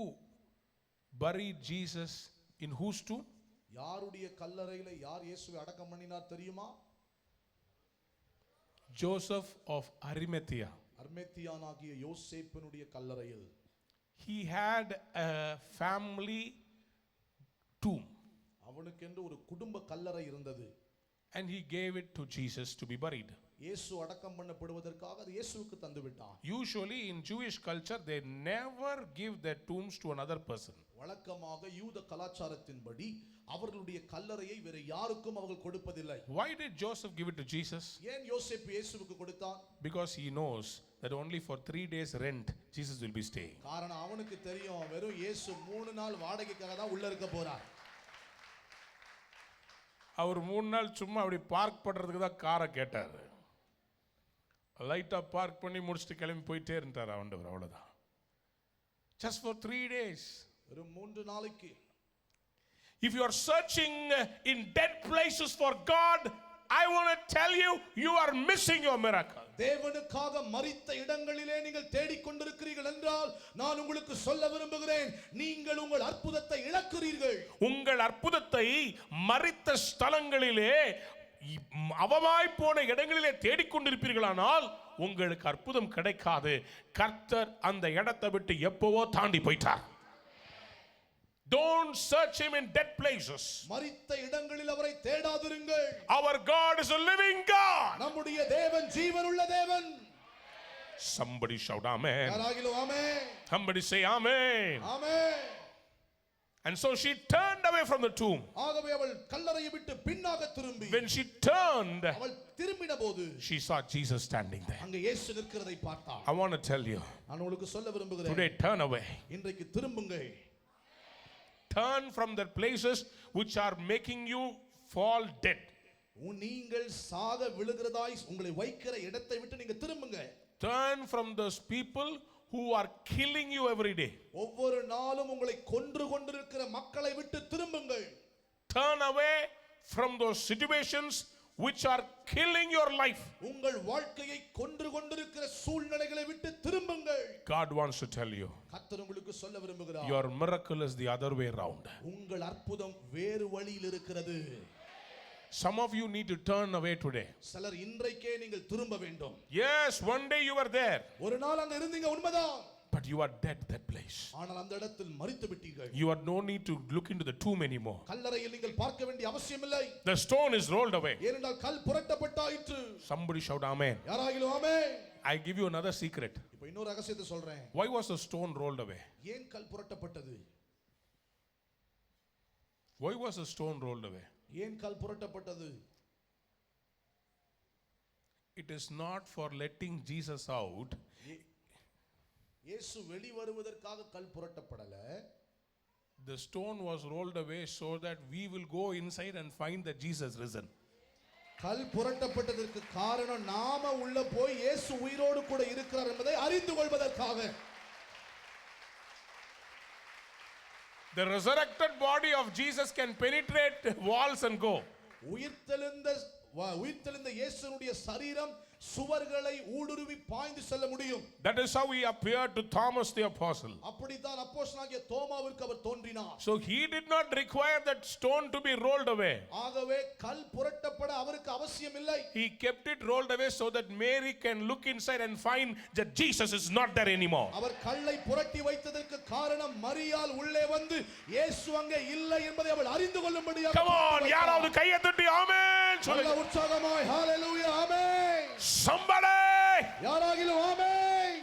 buried Jesus in whose tomb? யாருடைய கல்லறையில யார் இயேசுவை அடக்கம் பண்ணினார் தெரியுமா? Joseph of Arimathea. அர்மேத்தியானாகிய யோசேப்பினுடைய கல்லறையில். He had a family tomb அவனுக்கென்று ஒரு குடும்ப கல்லறை இருந்தது. and he gave it to Jesus to be buried. இயேசு அடக்கம் பண்ணப்படுவதற்காக அது இயேசுவுக்கு தந்து விட்டார். Usually in Jewish culture they never give their tombs to another person. வழக்கமாக யூத கலாச்சாரத்தின்படி அவர்களுடைய கல்லறையை வேற யாருக்கும் அவர்கள் கொடுப்பதில்லை. Why did Joseph give it to Jesus? ஏன் யோசேப்பு இயேசுவுக்கு கொடுத்தான்? Because he knows that only for 3 days rent Jesus will be staying. காரணம் அவனுக்கு தெரியும் வெறும் இயேசு 3 நாள் வாடகைக்காக தான் உள்ள இருக்க போறார். அவர் 3 நாள் சும்மா அப்படி பார்க் பண்றதுக்கு தான் காரை கேட்டார். லைட்டா பார்க் பண்ணி முடிச்சுட்டு கிளம்பி போயிட்டே இருந்தார் ஆண்டவர், அவ்வளவுதான். Just for 3 days. வெறும் 3 நாளைக்கு. If you are searching in dead places for God, I want to tell you, you are missing your miracle. தேவனுக்காக மரித்த இடங்களிலே நீங்கள் தேடிக்கொண்டிருக்கிறீர்கள் என்றால் நான் உங்களுக்கு சொல்ல விரும்புகிறேன், நீங்கள் உங்கள் அற்புதத்தை இழக்கிறீர்கள். உங்கள் அற்புதத்தை மரித்த ஸ்தலங்களிலே அவமாய் போன இடங்களிலே தேடிக்கொண்டிருப்பீர்களானால் உங்களுக்கு அற்புதம் கிடைக்காது. கர்த்தர் அந்த இடத்தை விட்டு எப்பவோ தாண்டி போயிட்டார். Don't search him in dead places. மரித்த இடங்களில் அவரை தேடாதிருங்கள். Our God is a living God. நம்முடைய தேவன் ஜீவனுள்ள தேவன். Somebody shout amen. யாராகிலும் amen. Somebody say amen. Amen. And so she turned away from the tomb. ஆகவே அவள் கல்லறையை விட்டு பின்னாக திரும்பி, When she turned, அவள் திரும்பினபோது she saw Jesus standing there. அங்கே இயேசு நிற்கிறதை பார்த்தாள். I want to tell you, நான் உங்களுக்கு சொல்ல விரும்புகிறேன், today turn away. இன்றைக்கு திரும்புங்கள். Turn from the places which are making you fall dead. நீங்கள் சாக விழுகிறதாய் உங்களை வைக்கிற இடத்தை விட்டு நீங்க திரும்புங்க. Turn from those people who are killing you every day. ஒவ்வொரு நாளும் உங்களை கொன்று கொண்டிருக்கிற மக்களை விட்டு திரும்புங்கள். Turn away from those situations which are killing your life. உங்கள் வாழ்க்கையை கொன்று கொண்டிருக்கிற சூழ்நிலைகளை விட்டு திரும்புங்கள். God wants to tell you, கர்த்தர் உங்களுக்கு சொல்ல விரும்புகிறார், your miracle is the other way around. உங்கள் அற்புதம் வேறு வழியில் இருக்கிறது. Some of you need to turn away today. சிலர் இன்றைக்கே நீங்கள் திரும்ப வேண்டும். Yes, one day you were there, ஒரு நாள் அங்க இருந்தீங்க உண்மைதான். but you are dead that place. ஆனால் அந்த இடத்தில் மரித்து விட்டீர்கள். You have no need to look into the tomb anymore. கல்லறையில் நீங்கள் பார்க்க வேண்டிய அவசியம் இல்லை. The stone is rolled away. ஏனென்றால் கல் புரட்டப்பட்டாயிற்று. Somebody shout amen. யாராகிலும் amen. I give you another secret. இப்போ இன்னொரு ரகசியத்தை சொல்றேன். Why was the stone rolled away? ஏன் கல் புரட்டப்பட்டது? Why was the stone rolled away? ஏன் கல் புரட்டப்பட்டது? It is not for letting Jesus out. இயேசு வெளி வருவதற்காக கல் புரட்டப்படல. The stone was rolled away so that we will go inside and find that Jesus risen. கல் புரட்டப்பட்டதற்கு காரணம் நாம உள்ள போய் இயேசு உயிரோடு கூட இருக்கிறார் என்பதை அறிந்து கொள்வதற்காக. The resurrected body of Jesus can penetrate walls and go. உயிர்த்தெழுந்த இயேசுனுடைய சரீரம் சுவர்களை ஊடுருவி பாய்ந்து செல்ல முடியும். That is how he appeared to Thomas the apostle. அப்படிதான் அப்போஸ்தலனாகிய தோமாவிற்கு அவர் தோன்றினார். So he did not require that stone to be rolled away. ஆகவே கல் புரட்டப்பட அவருக்கு அவசியம் இல்லை. He kept it rolled away so that Mary can look inside and find that Jesus is not there anymore. அவர் கல்லை புரட்டி வைத்ததற்கு காரணம் மரியாள் உள்ளே வந்து இயேசு அங்கே இல்லை என்பதை அவள் அறிந்து கொள்ளும்படியாக. Come on, யாராவது கையை தட்டி ஆமென் சொல்லுங்க. உற்சாகமாய் ஹalleluya ஆமென். Somebody! யாராகிலும் amen.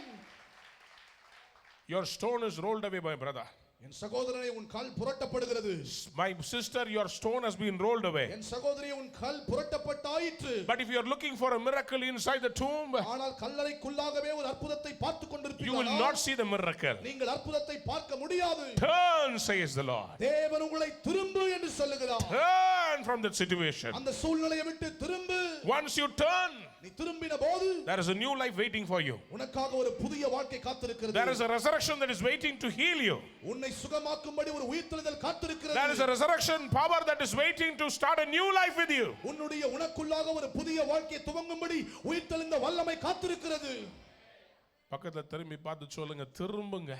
Your stone is rolled away, my brother. என் சகோதரனே உன் கல் புரட்டப்படுகிறது. My sister, your stone has been rolled away. என் சகோதரியே உன் கல் புரட்டப்பட்டாயிற்று. But if you are looking for a miracle inside the tomb, ஆனால் கல்லறைக்குள்ளாகவே ஒரு அற்புதத்தை பார்த்து கொண்டிருப்பீர்கள். you will not see the miracle. நீங்கள் அற்புதத்தை பார்க்க முடியாது. Turn, says the Lord. தேவன் உங்களை திரும்பு என்று சொல்லுகிறார். Turn from that situation. அந்த சூழ்நிலையை விட்டு திரும்பு. Once you turn, நீ திரும்பின போது there is a new life waiting for you. உனக்காக ஒரு புதிய வாழ்க்கை காத்திருக்கிறது. There is a resurrection that is waiting to heal you. உன்னை சுகமாக்கும்படி ஒரு உயிர்த்தெழுதல் காத்திருக்கிறது. There is a resurrection power that is waiting to start a new life with you. உன்னுடைய உனக்குள்ளாக ஒரு புதிய வாழ்க்கை துவங்கும்படி உயிர்த்தெழுந்த வல்லமை காத்திருக்கிறது. பக்கத்துல திரும்பி பார்த்து சொல்லுங்க, திரும்புங்க.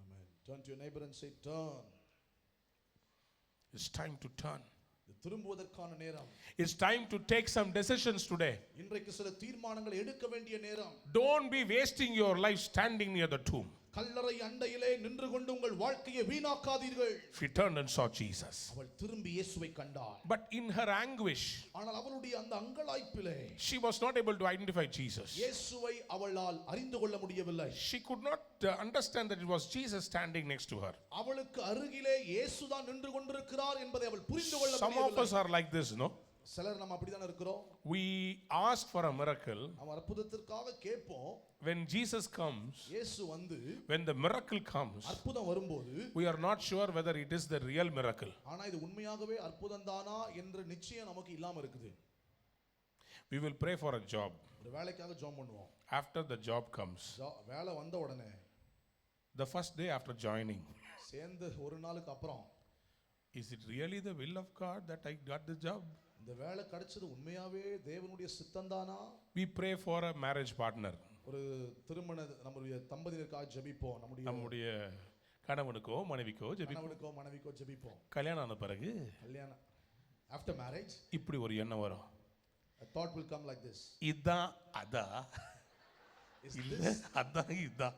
Amen. Turn to your neighbor and say turn. It's time to turn. திரும்புவதற்கான நேரம். It's time to take some decisions today. இன்றைக்கு சில தீர்மானங்களை எடுக்க வேண்டிய நேரம். Don't be wasting your life standing near the tomb. கல்லறை அண்டையிலே நின்று கொண்டு உங்கள் வாழ்க்கையை வீணாக்காதீர்கள். She turned and saw Jesus. அவள் திரும்பி இயேசுவை கண்டாள். But in her anguish, ஆனால் அவளுடைய அந்த அங்கலாய்ப்பிலே she was not able to identify Jesus. இயேசுவை அவளால் அறிந்து கொள்ள முடியவில்லை. She could not understand that it was Jesus standing next to her. அவளுக்கு அருகிலே இயேசுதான் நின்று கொண்டிருக்கிறார் என்பதை அவள் புரிந்து கொள்ள Some of முடியவில்லை. us are like this, no? சிலர் நம்ம அப்படிதான் இருக்கிறோம். We ask for a miracle. நம்ம அற்புதத்திற்காக கேட்போம். When Jesus comes, இயேசு வந்து when the miracle comes, அற்புதம் வரும்போது we are not sure whether it is the real miracle. ஆனா இது உண்மையாகவே அற்புதம் தானா என்ற நிச்சயம் நமக்கு இல்லாம இருக்குது. We will pray for a job. ஒரு வேலைக்காக ஜெபம் பண்ணுவோம். After the job comes, வேலை வந்த உடனே the first day after joining, சேர்ந்து ஒரு நாளுக்கு அப்புறம், is it really the will of God that I got the job? இந்த வேலை கிடைச்சது உண்மையாவே தேவனுடைய சித்தம்தானா? We pray for a marriage partner. ஒரு திருமண நம்முடைய தம்பதியருக்காக ஜெபிப்போம். நம்முடைய கணவனுக்கோ மனைவிக்கோ ஜெபிப்போம். கணவனுக்கோ மனைவிக்கோ ஜெபிப்போம். கல்யாணம் ஆன பிறகு கல்யாணம் after marriage இப்படி ஒரு எண்ணம் வரும். a thought will come like this. இதான் அதா Is இல்ல this அதான் இதா.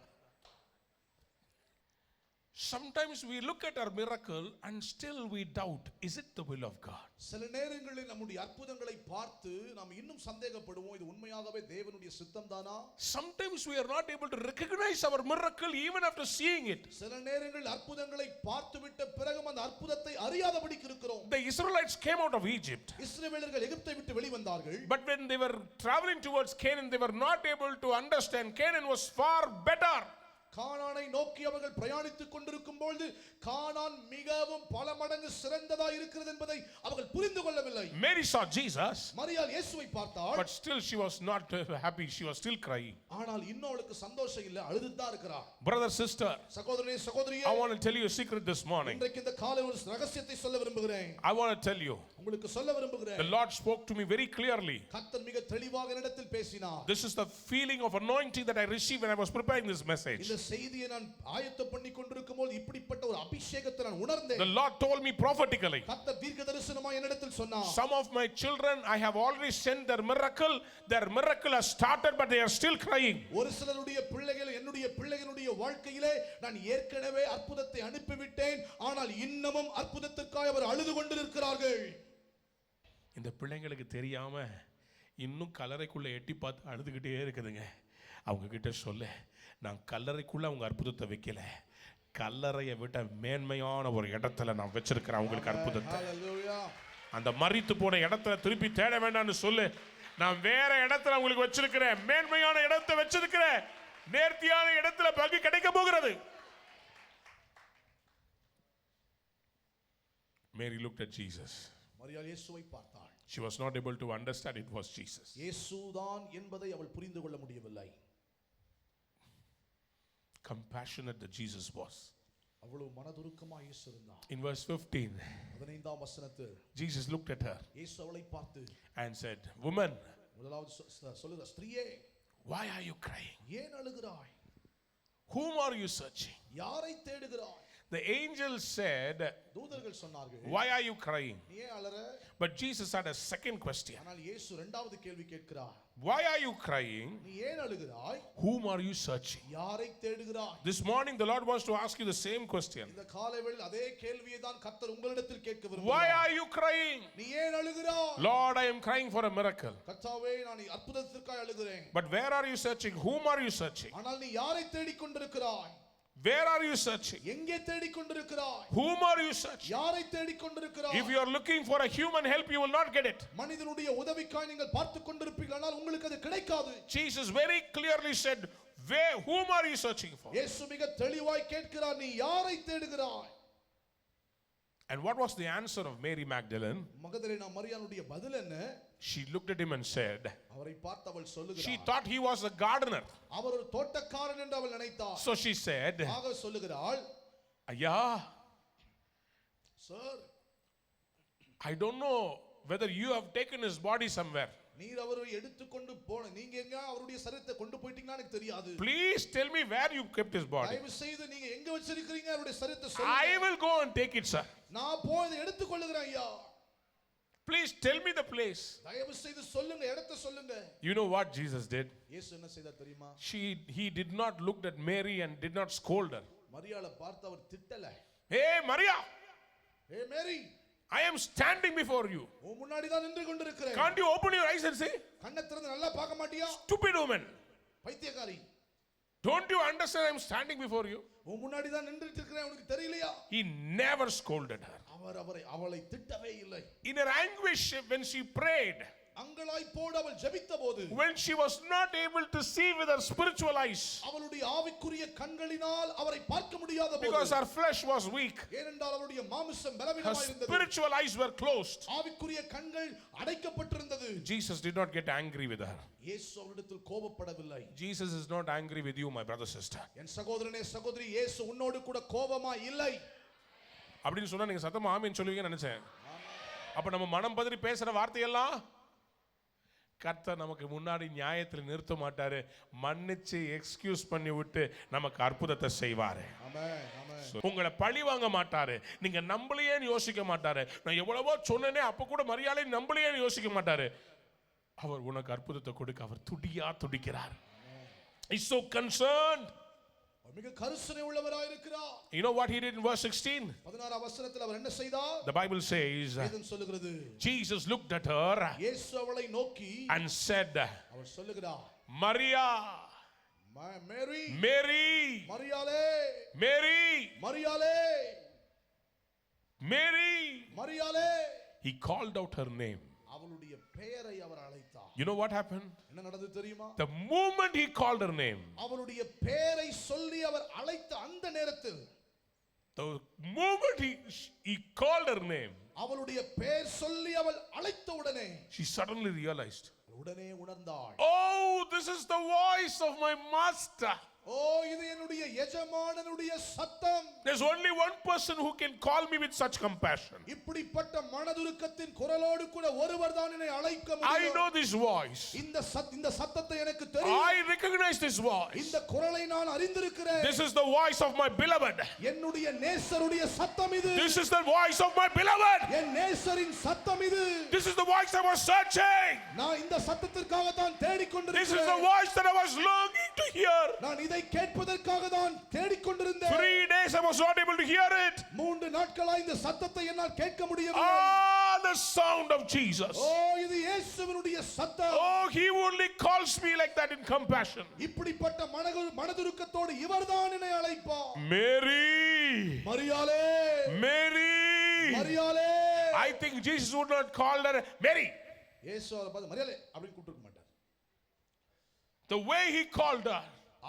Sometimes we look at our miracle and still we doubt, is it the will of God? சில நேரங்களில் நம்முடைய அற்புதங்களை பார்த்து நாம் இன்னும் சந்தேகப்படுவோம், இது உண்மையாகவே தேவனுடைய சித்தம்தானா? Sometimes we are not able to recognize our miracle even after seeing it. சில நேரங்களில் அற்புதங்களை பார்த்துவிட்ட பிறகும் அந்த அற்புதத்தை அறியாதபடிக்கு இருக்கிறோம். The Israelites came out of Egypt. இஸ்ரவேலர்கள் எகிப்தை விட்டு வெளிவந்தார்கள். But when they were traveling towards Canaan, they were not able to understand Canaan was far better. கானானை நோக்கி அவர்கள் பிரயாணித்துக் கொண்டிருக்கும் பொழுது கானான் மிகவும் பல மடங்கு சிறந்ததா இருக்கிறது என்பதை அவர்கள் புரிந்து கொள்ளவில்லை. Mary saw Jesus, மரியாள் இயேசுவை பார்த்தாள். but still she was not happy. She was still crying. ஆனால் இன்னும் அவளுக்கு சந்தோஷம் இல்லை, அழுதுட்டு தான் இருக்கிறார். Brother, sister, சகோதரனே சகோதரியே, I want to tell you a secret this morning. இன்றைக்கு இந்த காலை ஒரு ரகசியத்தை சொல்ல விரும்புகிறேன். I want to tell you, உங்களுக்கு சொல்ல விரும்புகிறேன். the Lord spoke to me very clearly. கர்த்தர் மிக தெளிவாக என்னிடத்தில் பேசினார். This is the feeling of anointing that I received when I was preparing this message. இந்த செய்தியை நான் ஆயத்தம் பண்ணி கொண்டிருக்கும்போது இப்படிப்பட்ட ஒரு அபிஷேகத்தை நான் உணர்ந்தேன். The Lord told me prophetically. கர்த்தர் தீர்க்கதரிசனமாய் என்னிடத்தில் சொன்னார். Some of my children I have already sent their miracle. Their miracle has started, but they are still crying. ஒரு சிலருடைய பிள்ளைகள் என்னுடைய பிள்ளைகளுடைய வாழ்க்கையிலே நான் ஏற்கனவே அற்புதத்தை அனுப்பிவிட்டேன், ஆனால் இன்னமும் அற்புதத்திற்காக அவர் அழுது கொண்டிருக்கிறார்கள். இந்த பிள்ளைங்களுக்கு தெரியாம இன்னும் கல்லறைக்குள்ள எட்டி பார்த்து அழுதுகிட்டே இருக்குதுங்க. அவங்க கிட்ட சொல்ல, நான் கல்லறைக்குள்ள அவங்க அற்புதத்தை வைக்கல, கல்லறையை விட மேன்மையான ஒரு இடத்துல நான் வச்சிருக்கிறேன் அவங்களுக்கு அற்புதத்தை. அந்த மரித்து போன இடத்துல திருப்பி தேட வேண்டாம்னு சொல்லு. நான் வேற இடத்துல உங்களுக்கு வச்சிருக்கிறேன், மேன்மையான இடத்தை வச்சிருக்கிறேன், நேர்த்தியான இடத்துல பங்கு கிடைக்க போகிறது. Mary looked at Jesus. மரியாள் இயேசுவை பார்த்தாள். She was not able to understand it was Jesus. இயேசுதான் என்பதை அவள் புரிந்து கொள்ள முடியவில்லை. Compassionate that Jesus was. அவ்வளவு மனதுருக்கமாய் இயேசு இருந்தார். In verse 15, 15ஆம் வசனத்தில் Jesus looked at her இயேசு அவளை பார்த்து and said, "Woman, முதலாவது சொல்லுகிறார், ஸ்திரீயே, why are you crying? ஏன் அழுகிறாய்? Whom are you searching?" யாரை தேடுகிறாய்? The angel said, தூதர்கள் சொன்னார்கள், "Why are you crying?" நீ ஏன் அழற? But Jesus had a second question. ஆனால் இயேசு இரண்டாவது கேள்வி கேட்கிறார். Why are you crying? நீ ஏன் அழுகிறாய்? Whom are you searching? யாரை தேடுகிறாய்? This morning the Lord wants to ask you the same question. இந்த காலைவேளையில் அதே கேள்வியை தான் கர்த்தர் உங்களிடத்தில் கேட்க Why விரும்புகிறார். are you crying? நீ ஏன் அழுகிறாய்? Lord, I am crying for a miracle. கர்த்தாவே, நான் அற்புதத்திற்காக அழுகிறேன். But where are you searching? Whom are you searching? ஆனால் நீ யாரை தேடிக்கொண்டிருக்கிறாய்? Where are you searching? எங்கே தேடிக்கொண்டிருக்கிறாய்? Whom are you searching? யாரை தேடிக்கொண்டிருக்கிறாய்? If you are looking for a human help, you will not get it. மனிதனுடைய உதவிக்காய் நீங்கள் பார்த்துக் கொண்டிருப்பீர்களானால் உங்களுக்கு அது கிடைக்காது. Jesus very clearly said, whom are you searching for? இயேசு மிக தெளிவாய் கேட்கிறார், நீ யாரை தேடுகிறாய்? And what was the answer of Mary Magdalene? மகதலேனா மரியாளுடைய பதில் என்ன? She looked at him and said, அவரை பார்த்து அவள் சொல்லுகிறாள், she thought he was a gardener. அவர் ஒரு தோட்டக்காரன் என்று அவள் நினைத்தாள். So she said, ஆக சொல்லுகிறாள், ஐயா, sir, I don't know whether you have taken his body somewhere. நீர் அவரை எடுத்துக்கொண்டு போன, நீங்க எங்க அவருடைய சரீரத்தை கொண்டு போயிட்டீங்கன்னு எனக்கு தெரியாது. Please tell me where you kept his body. தயவு செய்து நீங்க எங்க வச்சிருக்கீங்க அவருடைய சரீரத்தை சொல்லுங்க. I will go and take it, sir. நான் போய் எடுத்துக்கொள்ளுகிறேன் ஐயா. Please tell me the place. தயவு செய்து சொல்லுங்க, இடத்தை சொல்லுங்க. You know what Jesus did? இயேசு என்ன செய்தார் தெரியுமா? He did not look at Mary and did not scold her. மரியாளை பார்த்து அவர் திட்டல. Hey Maria, hey Mary, I am standing before you. உன் முன்னாடி தான் நின்று கொண்டிருக்கிறேன். Can't you open your eyes and see? கண்ணை திறந்து நல்லா பார்க்க மாட்டியா? Stupid woman. பைத்தியக்காரி. Don't you understand I am standing before you? உன் முன்னாடி தான் நின்னுட்டு இருக்கேன், உனக்கு தெரியலையா? He never scolded her. அவளை திட்டவே இல்லை. In her anguish when she prayed, அங்கலாய்ப்போடு அவள் ஜெபித்தபோது, when she was not able to see with her spiritual eyes, அவளுடைய ஆவிக்குரிய கண்களினால் அவரை பார்க்க முடியாத போது, because her flesh was weak, ஏனென்றால் அவளுடைய மாம்சம் her பலவீனமாய் இருந்தது, spiritual eyes were closed, ஆவிக்குரிய கண்கள் அடைக்கப்பட்டிருந்தது. Jesus did not get angry with her. இயேசு அவளிடத்தில் கோபப்படவில்லை. Jesus is not angry with you, my brother sister. என் சகோதரனே சகோதரி, இயேசு உன்னோடு கூட கோபமா இல்லை. அப்படின்னு சொன்னா நீங்க சத்தமா ஆமென் சொல்லுவீங்கன்னு நினைச்சேன். அப்ப நம்ம மனம் பதறி பேசுற வார்த்தையெல்லாம் கர்த்தர் நமக்கு முன்னாடி நியாயத்தில் நிறுத்த மாட்டாரு, மன்னிச்சு எக்ஸ்கியூஸ் பண்ணி விட்டு நமக்கு அற்புதத்தை செய்வாரு. உங்களை பழி வாங்க மாட்டாரு, நீங்க நம்பலையேன்னு யோசிக்க மாட்டாரு. நான் எவ்வளவோ சொன்னேனே அப்ப கூட மரியாதை நம்பலையேன்னு யோசிக்க மாட்டாரு. அவர் உனக்கு அற்புதத்தை கொடுக்க அவர் துடியா துடிக்கிறார். He's so concerned. மிக கரிசனை உள்ளவராய் இருக்கிறார். You know what he did in verse 16? 16ஆம் வசனத்தில் அவர் என்ன செய்தார்? The Bible says, வேதம் சொல்லுகிறது, Jesus looked at her இயேசு அவளை நோக்கி and said, அவர் சொல்லுகிறார், Maria, Mary, Mary, மரியாளே, Mary, மரியாளே, Mary. மரியாளே. He called out her name. அவளுடைய பெயரை அவர் அழைத்தார். You know what happened? என்ன நடந்தது தெரியுமா? The moment he called her name, அவளுடைய பெயரை சொல்லி அவர் அழைத்த அந்த நேரத்தில், the moment he called her name, அவளுடைய பெயர் சொல்லி அவள் அழைத்த உடனே, she suddenly realized, உடனே உணர்ந்தாள், oh, this is the voice of my master. ஓ இது என்னுடைய எஜமானனுடைய சத்தம். There's only one person who can call me with such compassion. இப்படிப்பட்ட மனதுருக்கத்தின் குரலோடு கூட ஒருவர் தான் என்னை அழைக்க I முடியும். know this voice. இந்த சத்தத்தை எனக்கு தெரியும். I recognize this voice. இந்த குரலை நான் அறிந்திருக்கிறேன். This is the voice of my beloved. என்னுடைய நேசருடைய சத்தம் இது. This is the voice of my beloved. என் நேசரின் சத்தம் இது. This is the voice I was searching. நான் இந்த சத்தத்திற்காக தான் தேடிக்கொண்டிருக்கிறேன். This is the voice that I was longing to hear. நான் இதை கேட்பதற்காக தான் தேடிக்கொண்டிருந்தேன். 3 days I was not able to hear it. 3 நாட்களாய் இந்த சத்தத்தை என்னால் கேட்க முடியவில்லை. Ah, the sound of Jesus. ஓ இது இயேசுவினுடைய சத்தம். Oh, he only calls me like that in compassion. இப்படிப்பட்ட மனதுருக்கத்தோடு இவர்தான் என்னை அழைப்பார். Mary. மரியாளே. Mary. மரியாளே. I think Jesus would not call her Mary. இயேசு அவரை பார்த்து மரியாளே அப்படி கூப்பிட்டுக்க மாட்டார். The way he called her.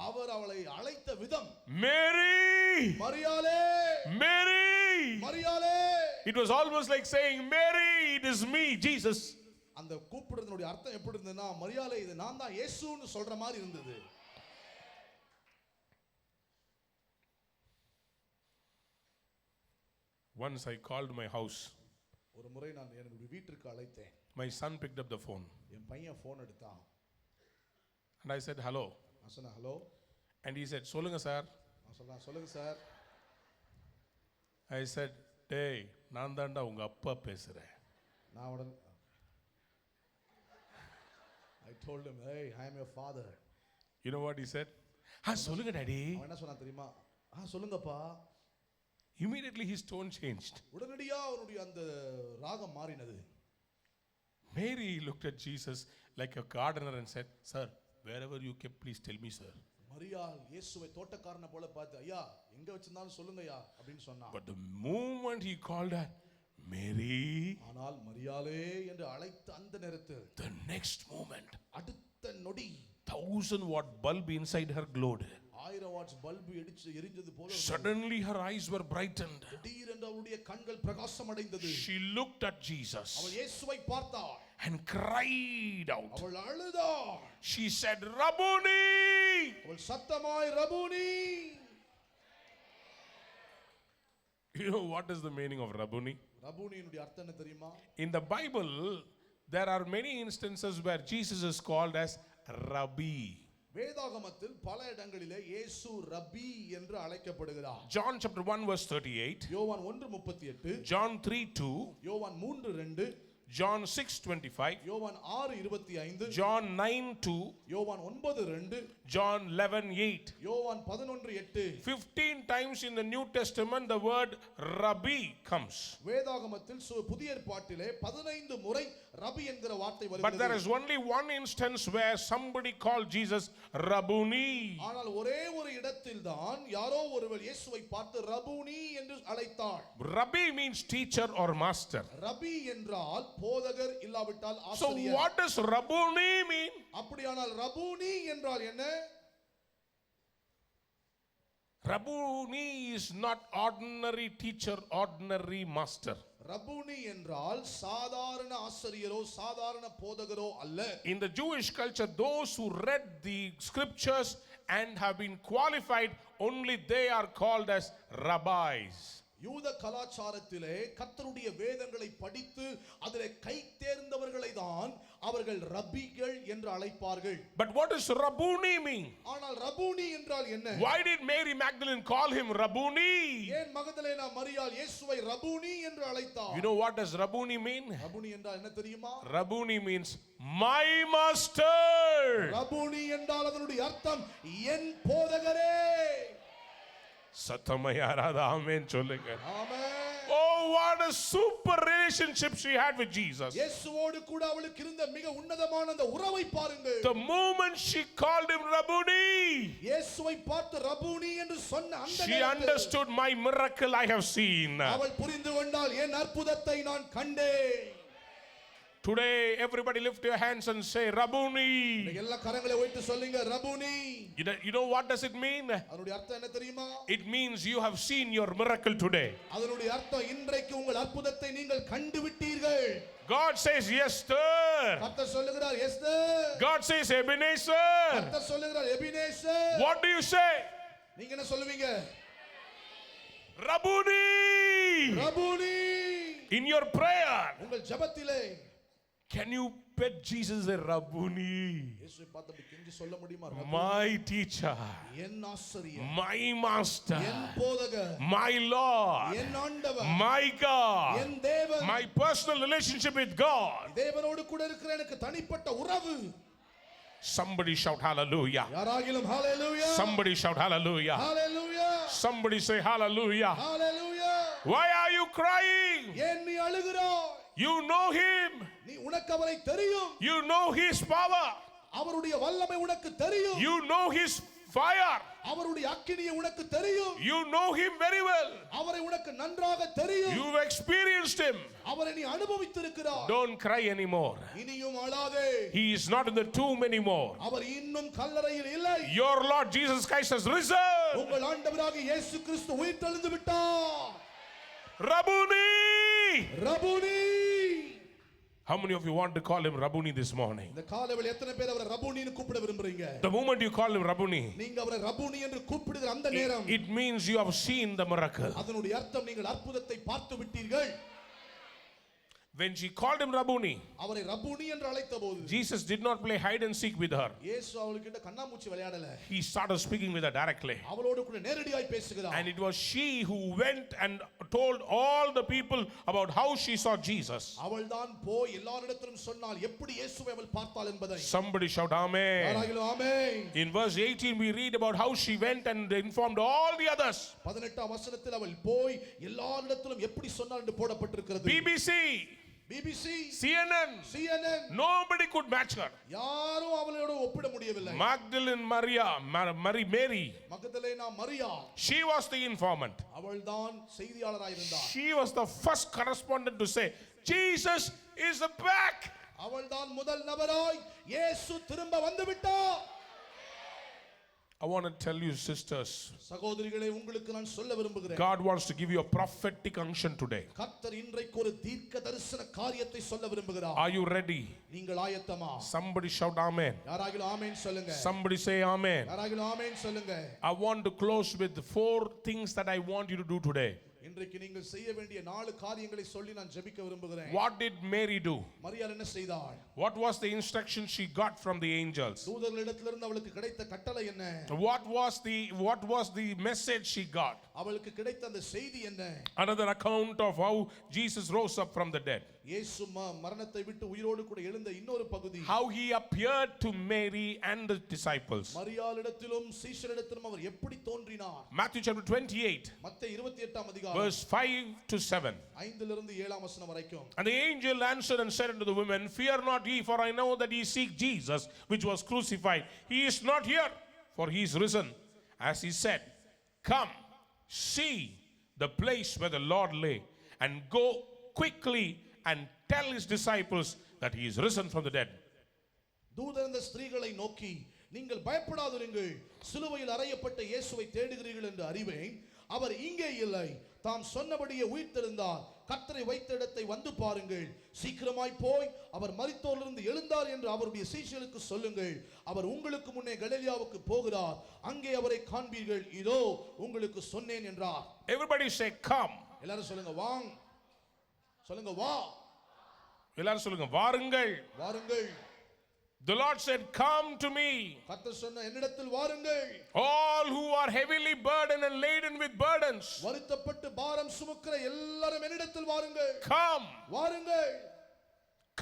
அவர் அவளை அழைத்த விதம். Mary. மரியாளே. Mary. மரியாளே. It was almost like saying, Mary, it is me, Jesus. அந்த கூப்பிடுறதுடைய அர்த்தம் எப்படி இருந்ததுன்னா மரியாளே இது நான் தான் இயேசுன்னு சொல்ற மாதிரி இருந்தது. Once I called my house. ஒரு முறை நான் என்னுடைய வீட்டுக்கு அழைத்தேன். My son picked up the phone. என் பையன் போன் எடுத்தான். And I said, hello. நான் சொன்னேன் ஹலோ. And he said, சொல்லுங்க சார். நான் சொன்னேன் சொல்லுங்க சார். I said, டேய் நான் தான்டா உங்க அப்பா பேசுறேன். நான் உடனே I told him, hey, I am your father. You know what he said? சொல்லுங்க டாடி. அவன் என்ன சொன்னான் தெரியுமா? சொல்லுங்கப்பா. Immediately his tone changed. உடனடியா அவனுடைய அந்த ராகம் மாறினது. Mary looked at Jesus like a gardener and said, sir, wherever you kept, please tell me, sir. மரியாள் இயேசுவை தோட்டக்காரனை போல பார்த்து ஐயா எங்க வச்சிருந்தாலும் சொல்லுங்கய்யா அப்படின்னு சொன்னான். But the moment he called her Mary, ஆனால் மரியாளே என்று அழைத்த அந்த நேரத்தில் the next moment, அடுத்த நொடி 1000-watt bulb inside her glowed. 1000 watts bulb எரிஞ்சது போல Suddenly her eyes were brightened. திடீரென்று அவளுடைய கண்கள் பிரகாசம் அடைந்தது. She looked at Jesus அவள் இயேசுவை பார்த்தாள். and cried out. அவள் அழுதாள். She said, Rabboni! அவள் சத்தமாய் Rabboni. You know what is the meaning of Rabboni? ரபூனியினுடைய அர்த்தம் என்ன தெரியுமா? In the Bible, there are many instances where Jesus is called as Rabbi. வேதாகமத்தில் பல இடங்களிலே இயேசு ரப்பி என்று அழைக்கப்படுகிறார். John chapter 1 verse 38. யோவான் 1:38. John 3:2. யோவான் 3:2. John 6:25. யோவான் 6:25. John 9:2. யோவான் 9:2. John 11:8. யோவான் 11:8. 15 times in the New Testament the word Rabbi comes. வேதாகமத்தில் புதிய ஏற்பாட்டிலே 15 முறை ரபி என்கிற வார்த்தை வருகிறது. But there is only one instance where somebody called Jesus Rabboni. ஆனால் ஒரே ஒரு இடத்தில் தான் யாரோ ஒருவர் இயேசுவை பார்த்து ரபூனி என்று அழைத்தார். Rabbi means teacher or master. ரபி என்றால் போதகர் இல்லாவிட்டால் So ஆசிரியர். what does Rabboni mean? அப்படியானால் ரபூனி என்றால் என்ன? Rabboni is not ordinary teacher, ordinary master. Rabboni என்றால் சாதாரண ஆசிரியரோ சாதாரண போதகரோ அல்ல. In the Jewish culture, those who read the scriptures and have been qualified, only they are called as rabbis. யூத கலாச்சாரத்திலே கர்த்தருடைய வேதங்களை படித்து அதிலே கை தேர்ந்தவர்களை தான் அவர்கள் ரப்பிகள் என்று அழைப்பார்கள். But what does Rabboni mean? ஆனால் ரபூனி என்றால் என்ன? Why did Mary Magdalene call him Rabboni? ஏன் மகதலேனா மரியாள் இயேசுவை ரபூனி என்று அழைத்தார்? You know what does Rabboni mean? Rabboni என்றால் என்ன தெரியுமா? Rabboni means my master. Rabboni என்றால் அதனுடைய அர்த்தம் என் போதகரே. சத்தமா யாராவது ஆமென் சொல்லுங்க. ஆமென். Oh, what a super relationship she had with Jesus. இயேசுவோடு கூட அவளுக்கு இருந்த மிக உன்னதமான அந்த உறவை பாருங்கள். The moment she called him Rabboni, இயேசுவை பார்த்து ரபூனி என்று சொன்ன அந்த she நேரத்தில் understood my miracle I have seen. அவள் புரிந்து கொண்டாள் என் அற்புதத்தை நான் கண்டேன். Today, everybody lift your hands and say, Rabboni. இன்னைக்கு எல்லா கரங்களை உயர்த்தி சொல்லுங்க Rabboni. You know what does it mean? அதனுடைய அர்த்தம் என்ன தெரியுமா? It means you have seen your miracle today. அதனுடைய அர்த்தம் இன்றைக்கு உங்கள் அற்புதத்தை நீங்கள் கண்டு விட்டீர்கள். God says, yes, sir. கர்த்தர் சொல்லுகிறார், yes, sir. God says, Ebenezer. கர்த்தர் சொல்லுகிறார், Ebenezer. What do you say? நீங்க என்ன சொல்லுவீங்க? Rabboni. Rabboni. In your prayer, உங்கள் ஜெபத்திலே can you pet Jesus a Rabboni? இயேசுவை பார்த்து அப்படி கெஞ்சி சொல்ல முடியுமா? My teacher, என் ஆசிரியர், my master, என் போதகர், my Lord, என் ஆண்டவர், my God, என் தேவன், my personal relationship with God. தேவனோடு கூட இருக்கிற எனக்கு தனிப்பட்ட உறவு. Somebody shout hallelujah. யாராகிலும் hallelujah. Somebody shout hallelujah. Hallelujah. Somebody say hallelujah. Hallelujah. Why are you crying? ஏன் நீ அழுகிறாய்? You know him. நீ உனக்கு அவரை தெரியும். You know his power. அவருடைய வல்லமை உனக்கு தெரியும். You know his fire. அவருடைய அக்கினியை உனக்கு தெரியும். You know him very well. அவரை உனக்கு நன்றாக தெரியும். You've experienced him. அவரை நீ அனுபவித்திருக்கிறாய். Don't cry anymore. இனியும் அழாதே. He is not in the tomb anymore. அவர் இன்னும் கல்லறையில் இல்லை. Your Lord Jesus Christ has risen. உங்கள் ஆண்டவராகிய இயேசு கிறிஸ்து உயிர்த்தெழுந்து விட்டார். Rabboni. Rabboni. How many of you want to call him Rabboni this morning? இந்த காலையில் எத்தனை பேர் அவரை ரபூனின்னு கூப்பிட விரும்புறீங்க? The moment you call him Rabboni, நீங்க அவரை ரபூனி என்று கூப்பிடுகிற அந்த நேரம் it means you have seen the miracle. அதனுடைய அர்த்தம் நீங்கள் அற்புதத்தை பார்த்து விட்டீர்கள். When she called him Rabboni, அவரை ரபூனி என்று அழைத்தபோது Jesus did not play hide and seek with her. இயேசு அவளுக்கிட்ட கண்ணாமூச்சி விளையாடல. He started speaking with her directly. அவளோடு கூட நேரடியாய் பேசுகிறார். And it was she who went and told all the people about how she saw Jesus. அவள்தான் போய் எல்லாரிடத்திலும் சொன்னாள் எப்படி இயேசுவை அவள் பார்த்தாள் என்பதை. Somebody shout amen. யாராகிலும் amen. In verse 18 we read about how she went and informed all the others. 18ஆம் வசனத்தில் அவள் போய் எல்லாரிடத்திலும் எப்படி சொன்னாள் என்று போடப்பட்டிருக்கிறது. BBC, BBC, CNN, nobody could match her. யாரும் அவளோடு ஒப்பிட முடியவில்லை. Magdalene Mary, மகதலேனா மரியா, she was the informant. அவள்தான் செய்தியாளராய் இருந்தார். She was the first correspondent to say Jesus is back. அவள்தான் முதல் நபராய் இயேசு திரும்ப வந்து விட்டார். I want to tell you, sisters, சகோதரிகளே, உங்களுக்கு நான் சொல்ல விரும்புகிறேன். God wants to give you a prophetic unction today. கர்த்தர் இன்றைக்கு ஒரு தீர்க்க தரிசன காரியத்தை சொல்ல விரும்புகிறார். Are you ready? நீங்கள் ஆயத்தமா? Somebody shout amen. யாராகிலும் ஆமென் சொல்லுங்க. Somebody say amen. யாராகிலும் ஆமென் சொல்லுங்க. I want to close with 4 things that I want you to do today. இன்றைக்கு நீங்கள் செய்ய வேண்டிய 4 காரியங்களை சொல்லி நான் ஜெபிக்க விரும்புகிறேன். What did Mary do? மரியாள் என்ன செய்தாள்? What was the instruction she got from the angels? தூதர்களிடத்திலிருந்து அவளுக்கு கிடைத்த கட்டளை என்ன? What was the message she got? அவளுக்கு கிடைத்த அந்த செய்தி என்ன? Another account of how Jesus rose up from the dead. இயேசு மரணத்தை விட்டு உயிரோடு கூட எழுந்த இன்னொரு பகுதி. How he appeared to Mary and the disciples. மரியாளிடத்திலும் சீஷரிடத்திலும் அவர் எப்படி தோன்றினார்? Matthew chapter 28. மத்தேயு 28ஆம் அதிகாரம் Verse 5 to 7. 5 லிருந்து 7ஆம் வசனம் வரைக்கும். And the angel answered and said unto the women, Fear not ye, for I know that ye seek Jesus, which was crucified. He is not here, for he is risen. As he said, Come, see the place where the Lord lay, and go quickly and tell his disciples that he is risen from the dead. தூதர் அந்த ஸ்திரீகளை நோக்கி, நீங்கள் பயப்படாதிருங்கள், சிலுவையில் அறையப்பட்ட இயேசுவை தேடுகிறீர்கள் என்று அறிவேன். அவர் இங்கே இல்லை, தாம் சொன்னபடியே உயிர்த்தெழுந்தார். கர்த்தரை வைத்த இடத்தை வந்து பாருங்கள். சீக்கிரமாய் போய் அவர் மரித்தோரிலிருந்து எழுந்தார் என்று அவருடைய சீஷர்களுக்கு சொல்லுங்கள். அவர் உங்களுக்கு முன்னே கலிலேயாவுக்கு போகிறார், அங்கே அவரை காண்பீர்கள். இதோ உங்களுக்கு சொன்னேன் என்றார். Everybody say come. எல்லாரும் சொல்லுங்க வாங். சொல்லுங்க வா. எல்லாரும் சொல்லுங்க வாருங்கள். வாருங்கள். The Lord said, Come to me. கர்த்தர் சொன்ன என்னிடத்தில் வாருங்கள். All who are heavily burdened and laden with burdens. வருத்தப்பட்டு பாரம் சுமக்கிற எல்லாரும் என்னிடத்தில் வாருங்கள். Come. வாருங்கள்.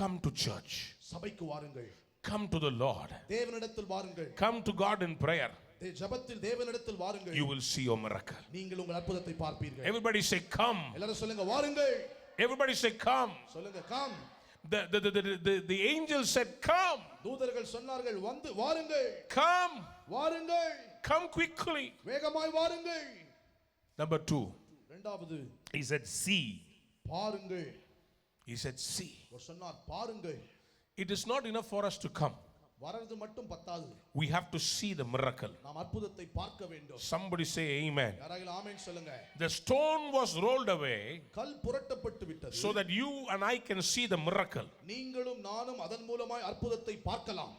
Come to church. சபைக்கு வாருங்கள். Come to the Lord. தேவனிடத்தில் வாருங்கள். Come to God in prayer. ஜெபத்தில் தேவனிடத்தில் வாருங்கள். You will see your miracle. நீங்கள் உங்கள் அற்புதத்தை பார்ப்பீர்கள். Everybody say come. எல்லாரும் சொல்லுங்க வாருங்கள். Everybody say come. சொல்லுங்க come. The angel said come. தூதர்கள் சொன்னார்கள் வந்து வாருங்கள். Come. வாருங்கள். Come quickly. வேகமாய் வாருங்கள். Number 2. இரண்டாவது He said see. பாருங்கள். He said, see. அவர் சொன்னார் பாருங்கள். It is not enough for us to come. வரது மட்டும் பத்தாது. We have to see the miracle. நாம் அற்புதத்தை பார்க்க வேண்டும். Somebody say amen. யாராவது ஆமென் சொல்லுங்க. The stone was rolled away கல் புரட்டப்பட்டு விட்டது. so that you and I can see the miracle. நீங்களும் நானும் அதன் மூலமாய் அற்புதத்தை பார்க்கலாம்.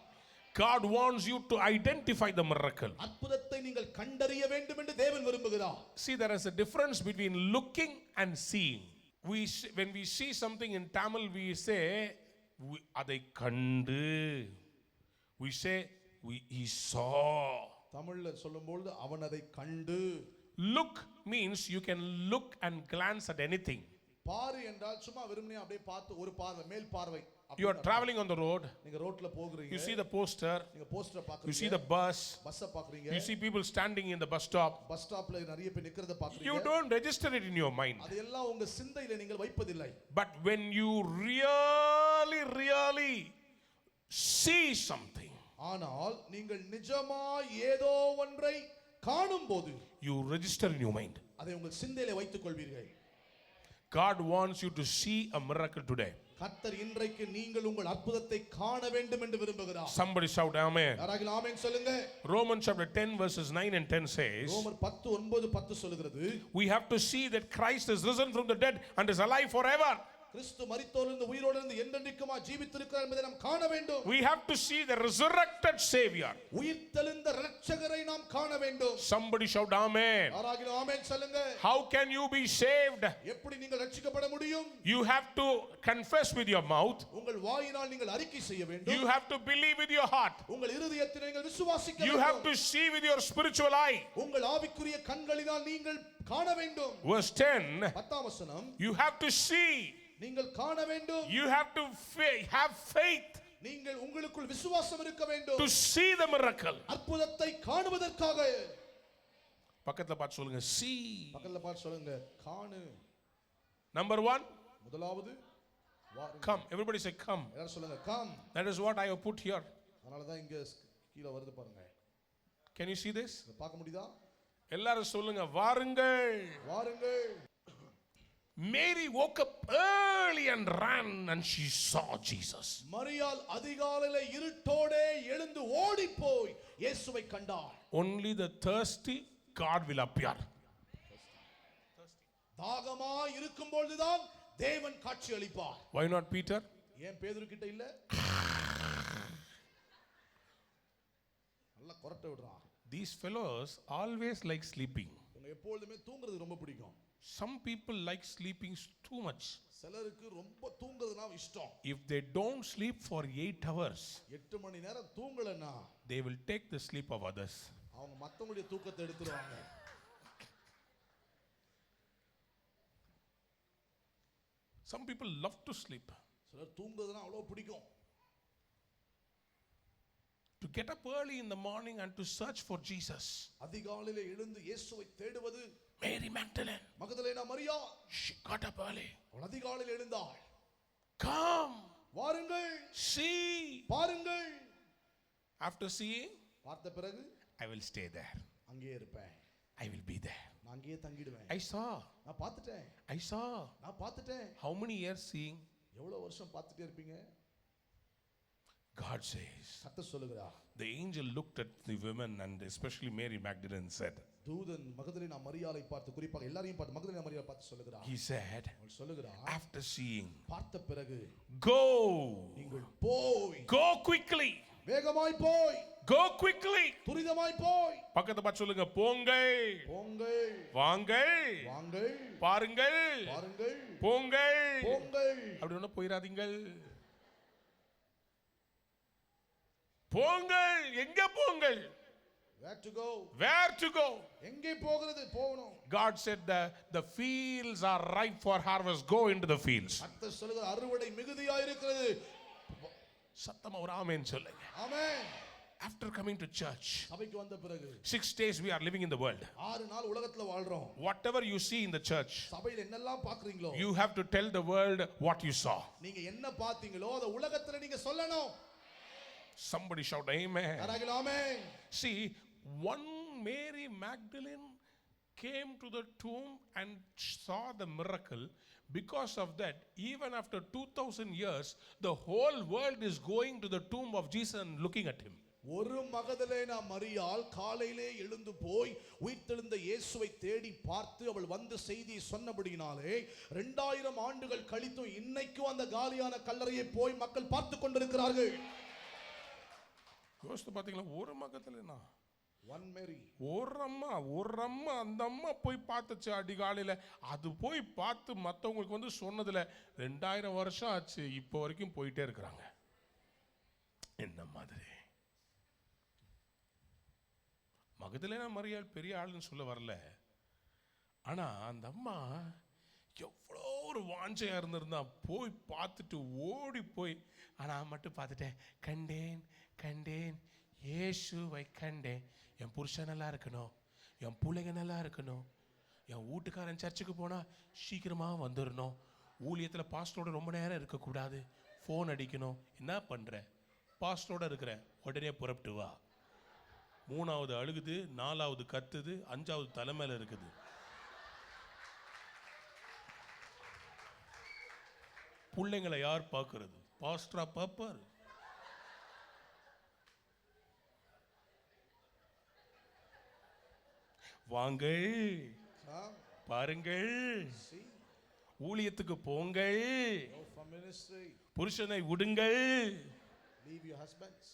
God wants you to identify the miracle. அற்புதத்தை நீங்கள் கண்டறிய வேண்டும் என்று தேவன் விரும்புகிறார். See, there is a difference between looking and seeing. When we see something in Tamil, we say adai kandu. We say he saw. தமிழ்ல சொல்லும்போது அவன் அதை கண்டு. Look means you can look and glance at anything. பாரு என்றால் சும்மா வெறுமனே அப்படியே பார்த்து ஒரு பார்வை மேல் பார்வை. You are traveling on the road. நீங்க ரோட்ல போகிறீங்க. You see the poster. நீங்க போஸ்டர் பாக்குறீங்க. You see the bus. பஸ்ஸ பாக்குறீங்க. You see people standing in the bus stop. Bus ஸ்டாப்ல நிறைய பேர் நிக்கிறத பாக்குறீங்க. You don't register it in your mind. அதெல்லாம் உங்க சிந்தையில நீங்கள் வைப்பதில்லை. But when you really see something, ஆனால் நீங்கள் நிஜமாய் ஏதோ ஒன்றை காணும்போது you register in your mind. அதை உங்கள் சிந்தையில வைத்துக் கொள்வீர்கள். God wants you to see a miracle today. கர்த்தர் இன்றைக்கு நீங்கள் உங்கள் அற்புதத்தை காண வேண்டும் என்று விரும்புகிறார். Somebody shout amen. யாராவது ஆமென் சொல்லுங்க. Romans chapter 10 verses 9 and 10 says, ரோமர் 10:9-10 சொல்கிறது, we have to see that Christ is risen from the dead and is alive forever. கிறிஸ்து மரித்தோரிலிருந்து உயிரோடு என்றென்றைக்குமா ஜீவித்திருக்கிறார் என்பதை நாம் காண வேண்டும். We have to see the resurrected Savior. உயிர்த்தெழுந்த இரட்சகரை நாம் காண வேண்டும். Somebody shout amen. யாராவது ஆமென் சொல்லுங்க. How can you be saved? எப்படி நீங்கள் ரட்சிக்கப்பட முடியும்? You have to confess with your mouth. உங்கள் வாயினால் நீங்கள் அறிக்கை செய்ய வேண்டும். You have to believe with your heart. உங்கள் இருதயத்தில் நீங்கள் விசுவாசிக்க வேண்டும். You have to see with your spiritual eye. உங்கள் ஆவிக்குரிய கண்களினால் நீங்கள் காண வேண்டும். Verse 10, 10ஆம் வசனம், you have to see. நீங்கள் காண வேண்டும். You have to have faith நீங்கள் உங்களுக்குள் விசுவாசம் இருக்க வேண்டும். to see the miracle. அற்புதத்தை காணுவதற்காக. பக்கத்துல பார்த்து சொல்லுங்க, see. பக்கத்துல பார்த்து சொல்லுங்க, காணு. Number 1, முதலாவது come. Everybody say come. எல்லாரும் சொல்லுங்க, come. That is what I have put here. அதனால தான் இங்க கீழ வருது பாருங்க. Can you see this? பார்க்க முடியுதா? எல்லாரும் சொல்லுங்க, வாருங்கள். வாருங்கள். Mary woke up early and ran and she saw Jesus. மரியாள் அதிகாலையில இருட்டோடே எழுந்து ஓடி போய் இயேசுவை கண்டாள். Only the thirsty God will appear. தாகமா இருக்கும்போதுதான் தேவன் காட்சி அளிப்பார். Why not Peter? ஏன் பேதுரு கிட்ட இல்ல? நல்லா கொரட்டை விடுறான். These fellows always like sleeping. உங்க எப்பொழுதுமே தூங்குறது ரொம்ப பிடிக்கும். Some people like sleeping too much. சிலருக்கு ரொம்ப தூங்குறதுனா இஷ்டம். If they don't sleep for 8 hours, 8 மணி நேரம் தூங்கலனா they will take the sleep of others. அவங்க மத்தவங்களுடைய தூக்கத்தை எடுத்துருவாங்க. Some people love to sleep. சிலர் தூங்குறதுனா அவ்வளவு பிடிக்கும். To get up early in the morning and to search for Jesus. அதிகாலையில எழுந்து இயேசுவை தேடுவது. Mary Magdalene, மகதலேனா மரியா, she got up early. அவள் அதிகாலையில எழுந்தாள். Come, வாருங்கள், see. பாருங்கள். After seeing, பார்த்த பிறகு I will stay there. அங்கேயே இருப்பேன். I will be there. நான் அங்கேயே தங்கிடுவேன். I saw. நான் பார்த்துட்டேன். I saw. நான் பார்த்துட்டேன். How many years seeing? எவ்வளவு வருஷம் பார்த்துட்டே இருப்பீங்க? God says. கர்த்தர் சொல்லுகிறார். The angel looked at the women and especially Mary Magdalene said. தூதன் மகதலேனா மரியாளை பார்த்து குறிப்பாக எல்லாரையும் பார்த்து மகதலேனா மரியாளை பார்த்து சொல்லுகிறார். He said. அவள் சொல்லுகிறார். After seeing. பார்த்த பிறகு. Go. நீங்கள் போய். Go quickly. வேகமாய் போய். Go quickly. துரிதமாய் போய். பக்கத்துல பார்த்து சொல்லுங்க, போங்கள். போங்கள். வாங்கள். வாங்கள். பாருங்கள். பாருங்கள். போங்கள். போங்கள். அப்படி ஒண்ணு போயிராதீங்கள். போங்கள். எங்க போங்கள்? Where to go? Where to go? எங்கே போகிறது? போகணும். God said the fields are ripe for harvest. Go into the fields. கர்த்தர் சொல்லுகிறார், அறுவடை மிகுதியாய் இருக்கிறது. சத்தமா ஒரு ஆமென் சொல்லுங்க. ஆமென். After coming to church, சபைக்கு வந்த பிறகு 6 days we are living in the world. 6 நாள் உலகத்துல வாழ்றோம். Whatever you see in the church, சபையில என்னெல்லாம் பார்க்கறீங்களோ, you have to tell the world what you saw. நீங்க என்ன பார்த்தீங்களோ அத உலகத்துல நீங்க சொல்லணும். Somebody shout amen. Amen. See, one Mary Magdalene came to the tomb and saw the miracle. Because of that, even after 2000 years, the whole world is going to the tomb of Jesus and looking at him. ஒரு Magdalene மரியாள் காலையிலே எழுந்து போய் உயிர்த்தெழுந்த இயேசுவை தேடி பார்த்து அவள் வந்து செய்தி சொன்னபடியினாலே 2000 ஆண்டுகள் கழித்தும் இன்னைக்கும் அந்த காலியான கல்லறையை போய் மக்கள் பார்த்து கொண்டிருக்கிறார்கள். யோசித்து பார்த்தீங்களா? ஒரு மகதலேனா, ஒன் மேரி, ஒரு அம்மா அந்த அம்மா போய் பார்த்துச்சு அடிகாலையில். அது போய் பார்த்து மற்றவங்களுக்கு வந்து சொன்னதில் 2000 வருஷம் ஆச்சு, இப்போ வரைக்கும் போயிட்டே இருக்கிறாங்க. என்ன மாதிரி மகதலேனா மரியாள் பெரிய ஆளுன்னு சொல்ல வரல. ஆனால் அந்த அம்மா எவ்வளோ ஒரு வாஞ்சையாக இருந்திருந்தா போய் பார்த்துட்டு ஓடி போய், ஆனால் மட்டும் பார்த்துட்டேன், கண்டேன் இயேசுவை கண்டேன். என் புருஷன் நல்லா இருக்கணும், என் பிள்ளைங்க நல்லா இருக்கணும், என் வீட்டுக்காரன் சர்ச்சுக்கு போனால் சீக்கிரமாக வந்துடணும், ஊழியத்தில் பாஸ்டரோட ரொம்ப நேரம் இருக்கக்கூடாது, ஃபோன் அடிக்கணும். என்ன பண்ணுற? பாஸ்டரோட இருக்கிற உடனே புறப்பட்டு வா. 3வது அழுகுது, 4வது கத்துது, 5வது தலைமையில் இருக்குது. பிள்ளைங்களை யார் பார்க்கறது? பாஸ்டரா பார்ப்பார்? வாங்க பாருங்கள், ஊழியத்துக்கு போங்கள், புருஷனை விடுங்கள். Leave your husbands.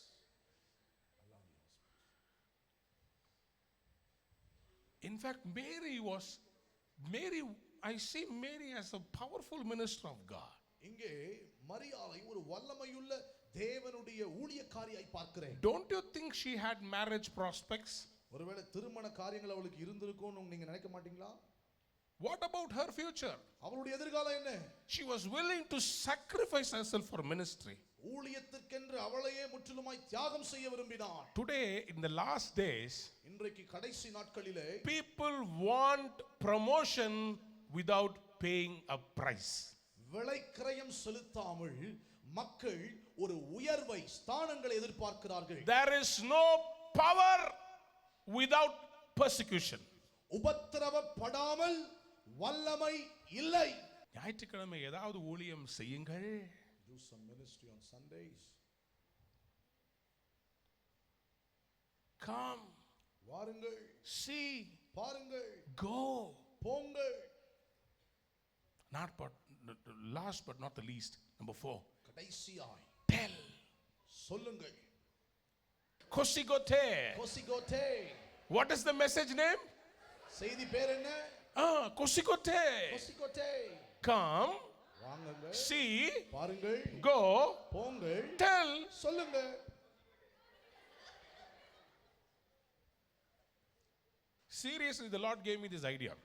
In fact, Mary, I see Mary as a powerful minister of God. இங்கே மரியாளை ஒரு வல்லமையுள்ள தேவனுடைய ஊழியக்காரியாய் பார்க்கிறேன். Don't you think she had marriage prospects? ஒருவேளை திருமண காரியங்கள் அவளுக்கு இருந்திருக்கும்னு நீங்க நினைக்க மாட்டீங்களா? What about her future? அவளுடைய எதிர்காலம் என்ன? She was willing to sacrifice herself for ministry. ஊழியத்திற்கென்று அவளையே முற்றிலுமாய் தியாகம் செய்ய விரும்பினாள். Today, in the last days, இன்றைக்கு கடைசி நாட்களிலே people want promotion without paying a price. விலைக்கிரயம் செலுத்தாமல் மக்கள் ஒரு உயர்வை, ஸ்தானங்களை எதிர்பார்க்கிறார்கள். There is no power without persecution. உபத்திரவப்படாமல் வல்லமை இல்லை. ஞாயிற்றுக்கிழமை ஏதாவது ஊழியம் செய்யுங்கள். Do some ministry on Sundays. Come, வாருங்கள், see, பாருங்கள், go, போங்கள். Not but last but not the least, number 4, கடைசியாய் tell, சொல்லுங்கள். Kosigote. கொசிகோட்டே. What is the message name? செய்தி பேர் என்ன? Kosigote. கொசிகோட்டே. Come, வாங்குங்க, see, பாருங்கள், go, போங்கள், tell. சொல்லுங்க. Seriously, the Lord gave me this idea.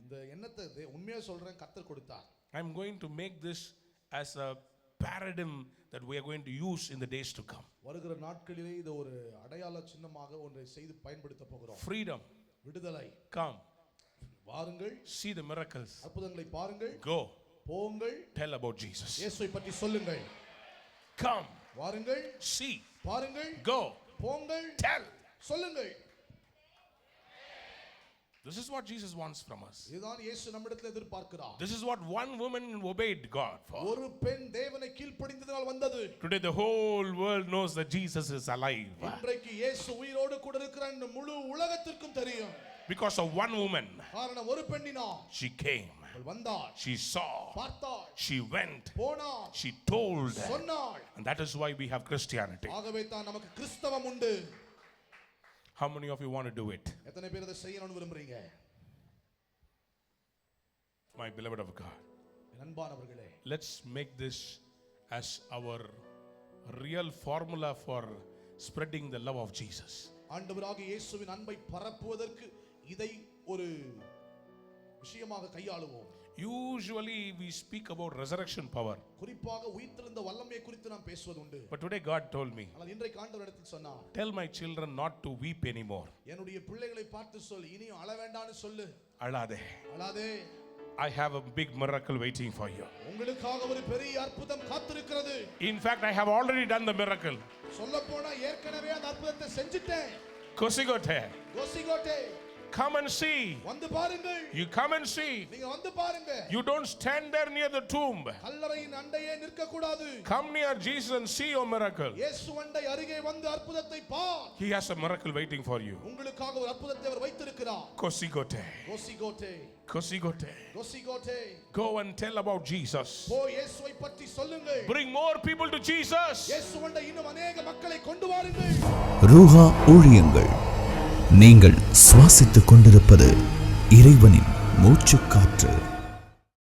இந்த எண்ணத்தை உண்மையா சொல்றேன், கர்த்தர் கொடுத்தார். I'm going to make this as a paradigm that we are going to use in the days to come. வருகிற நாட்களிலே இது ஒரு அடையாள சின்னமாக ஒன்றை செய்து பயன்படுத்த போகிறோம். Freedom. விடுதலை. Come, வாருங்கள், see the miracles. அற்புதங்களை பாருங்கள், Go, போங்கள், tell about Jesus. இயேசுவை பற்றி சொல்லுங்கள். Come, வாருங்கள், see, பாருங்கள், go, போங்கள், tell. சொல்லுங்கள். This is what Jesus wants from us. இதுதான் இயேசு நம்மிடத்தில் எதிர்பார்க்கிறார். This is what one woman obeyed God for. ஒரு பெண் தேவனை கீழ்ப்படிந்ததால் வந்தது. Today the whole world knows that Jesus is alive. இன்றைக்கு இயேசு உயிரோடு கூட இருக்கிறார் என்று முழு உலகத்திற்கும் தெரியும். Because of one woman. காரணம் ஒரு பெண்ணினால். She came. அவள் வந்தாள். She saw. பார்த்தாள். She went. போனாள். She told. சொன்னாள். And that is why we have Christianity. ஆகவே தான் நமக்கு கிறிஸ்தவம் உண்டு. How many of you want to do it? எத்தனை பேர் இதை செய்யணும்னு விரும்புறீங்க? My beloved of God. அன்பானவர்களே, Let's make this as our real formula for spreading the love of Jesus. ஆண்டவராகிய இயேசுவின் அன்பை பரப்புவதற்கு இதை ஒரு விஷயமாக கையாளுவோம். Usually we speak about resurrection power. குறிப்பாக உயிர்த்தெழுந்த வல்லமையை குறித்து நாம் பேசுவது உண்டு. But today God told me, ஆனால் இன்றைக்கு ஆண்டவர் இடத்தில் சொன்னார், tell my children not to weep anymore. என்னுடைய பிள்ளைகளை பார்த்து சொல், இனி அழ வேண்டாம்னு சொல்லு. அழாதே. அழாதே. I have a big miracle waiting for you. உங்களுக்காக ஒரு பெரிய அற்புதம் காத்திருக்கிறது. In fact, I have already done the miracle. சொல்லப்போனா ஏற்கனவே அந்த அற்புதத்தை செஞ்சிட்டேன். Kosigote. கொசிகோட்டே. come and see. வந்து பாருங்கள். You come and see. நீங்க வந்து பாருங்க. You don't stand there near the tomb. கல்லறையின் அண்டையே நிற்க கூடாது. Come near Jesus and see your miracle. இயேசு அண்டை அருகே வந்து அற்புதத்தை பார். He has a miracle waiting for you. உங்களுக்காக ஒரு அற்புதத்தை அவர் வைத்திருக்கிறார். Kosigote. கோசிகோட்டே. Kosigote. கோசிகோட்டே. Go and tell about Jesus. போ இயேசுவை பற்றி சொல்லுங்கள். Bring more people to Jesus. இயேசு அண்டை இன்னும் अनेक மக்களை கொண்டு வாருங்கள். ரூஹா ஊழியங்கள். நீங்கள் சுவாசித்துக் கொண்டிருப்பது இறைவனின் மூச்சுக்காற்று.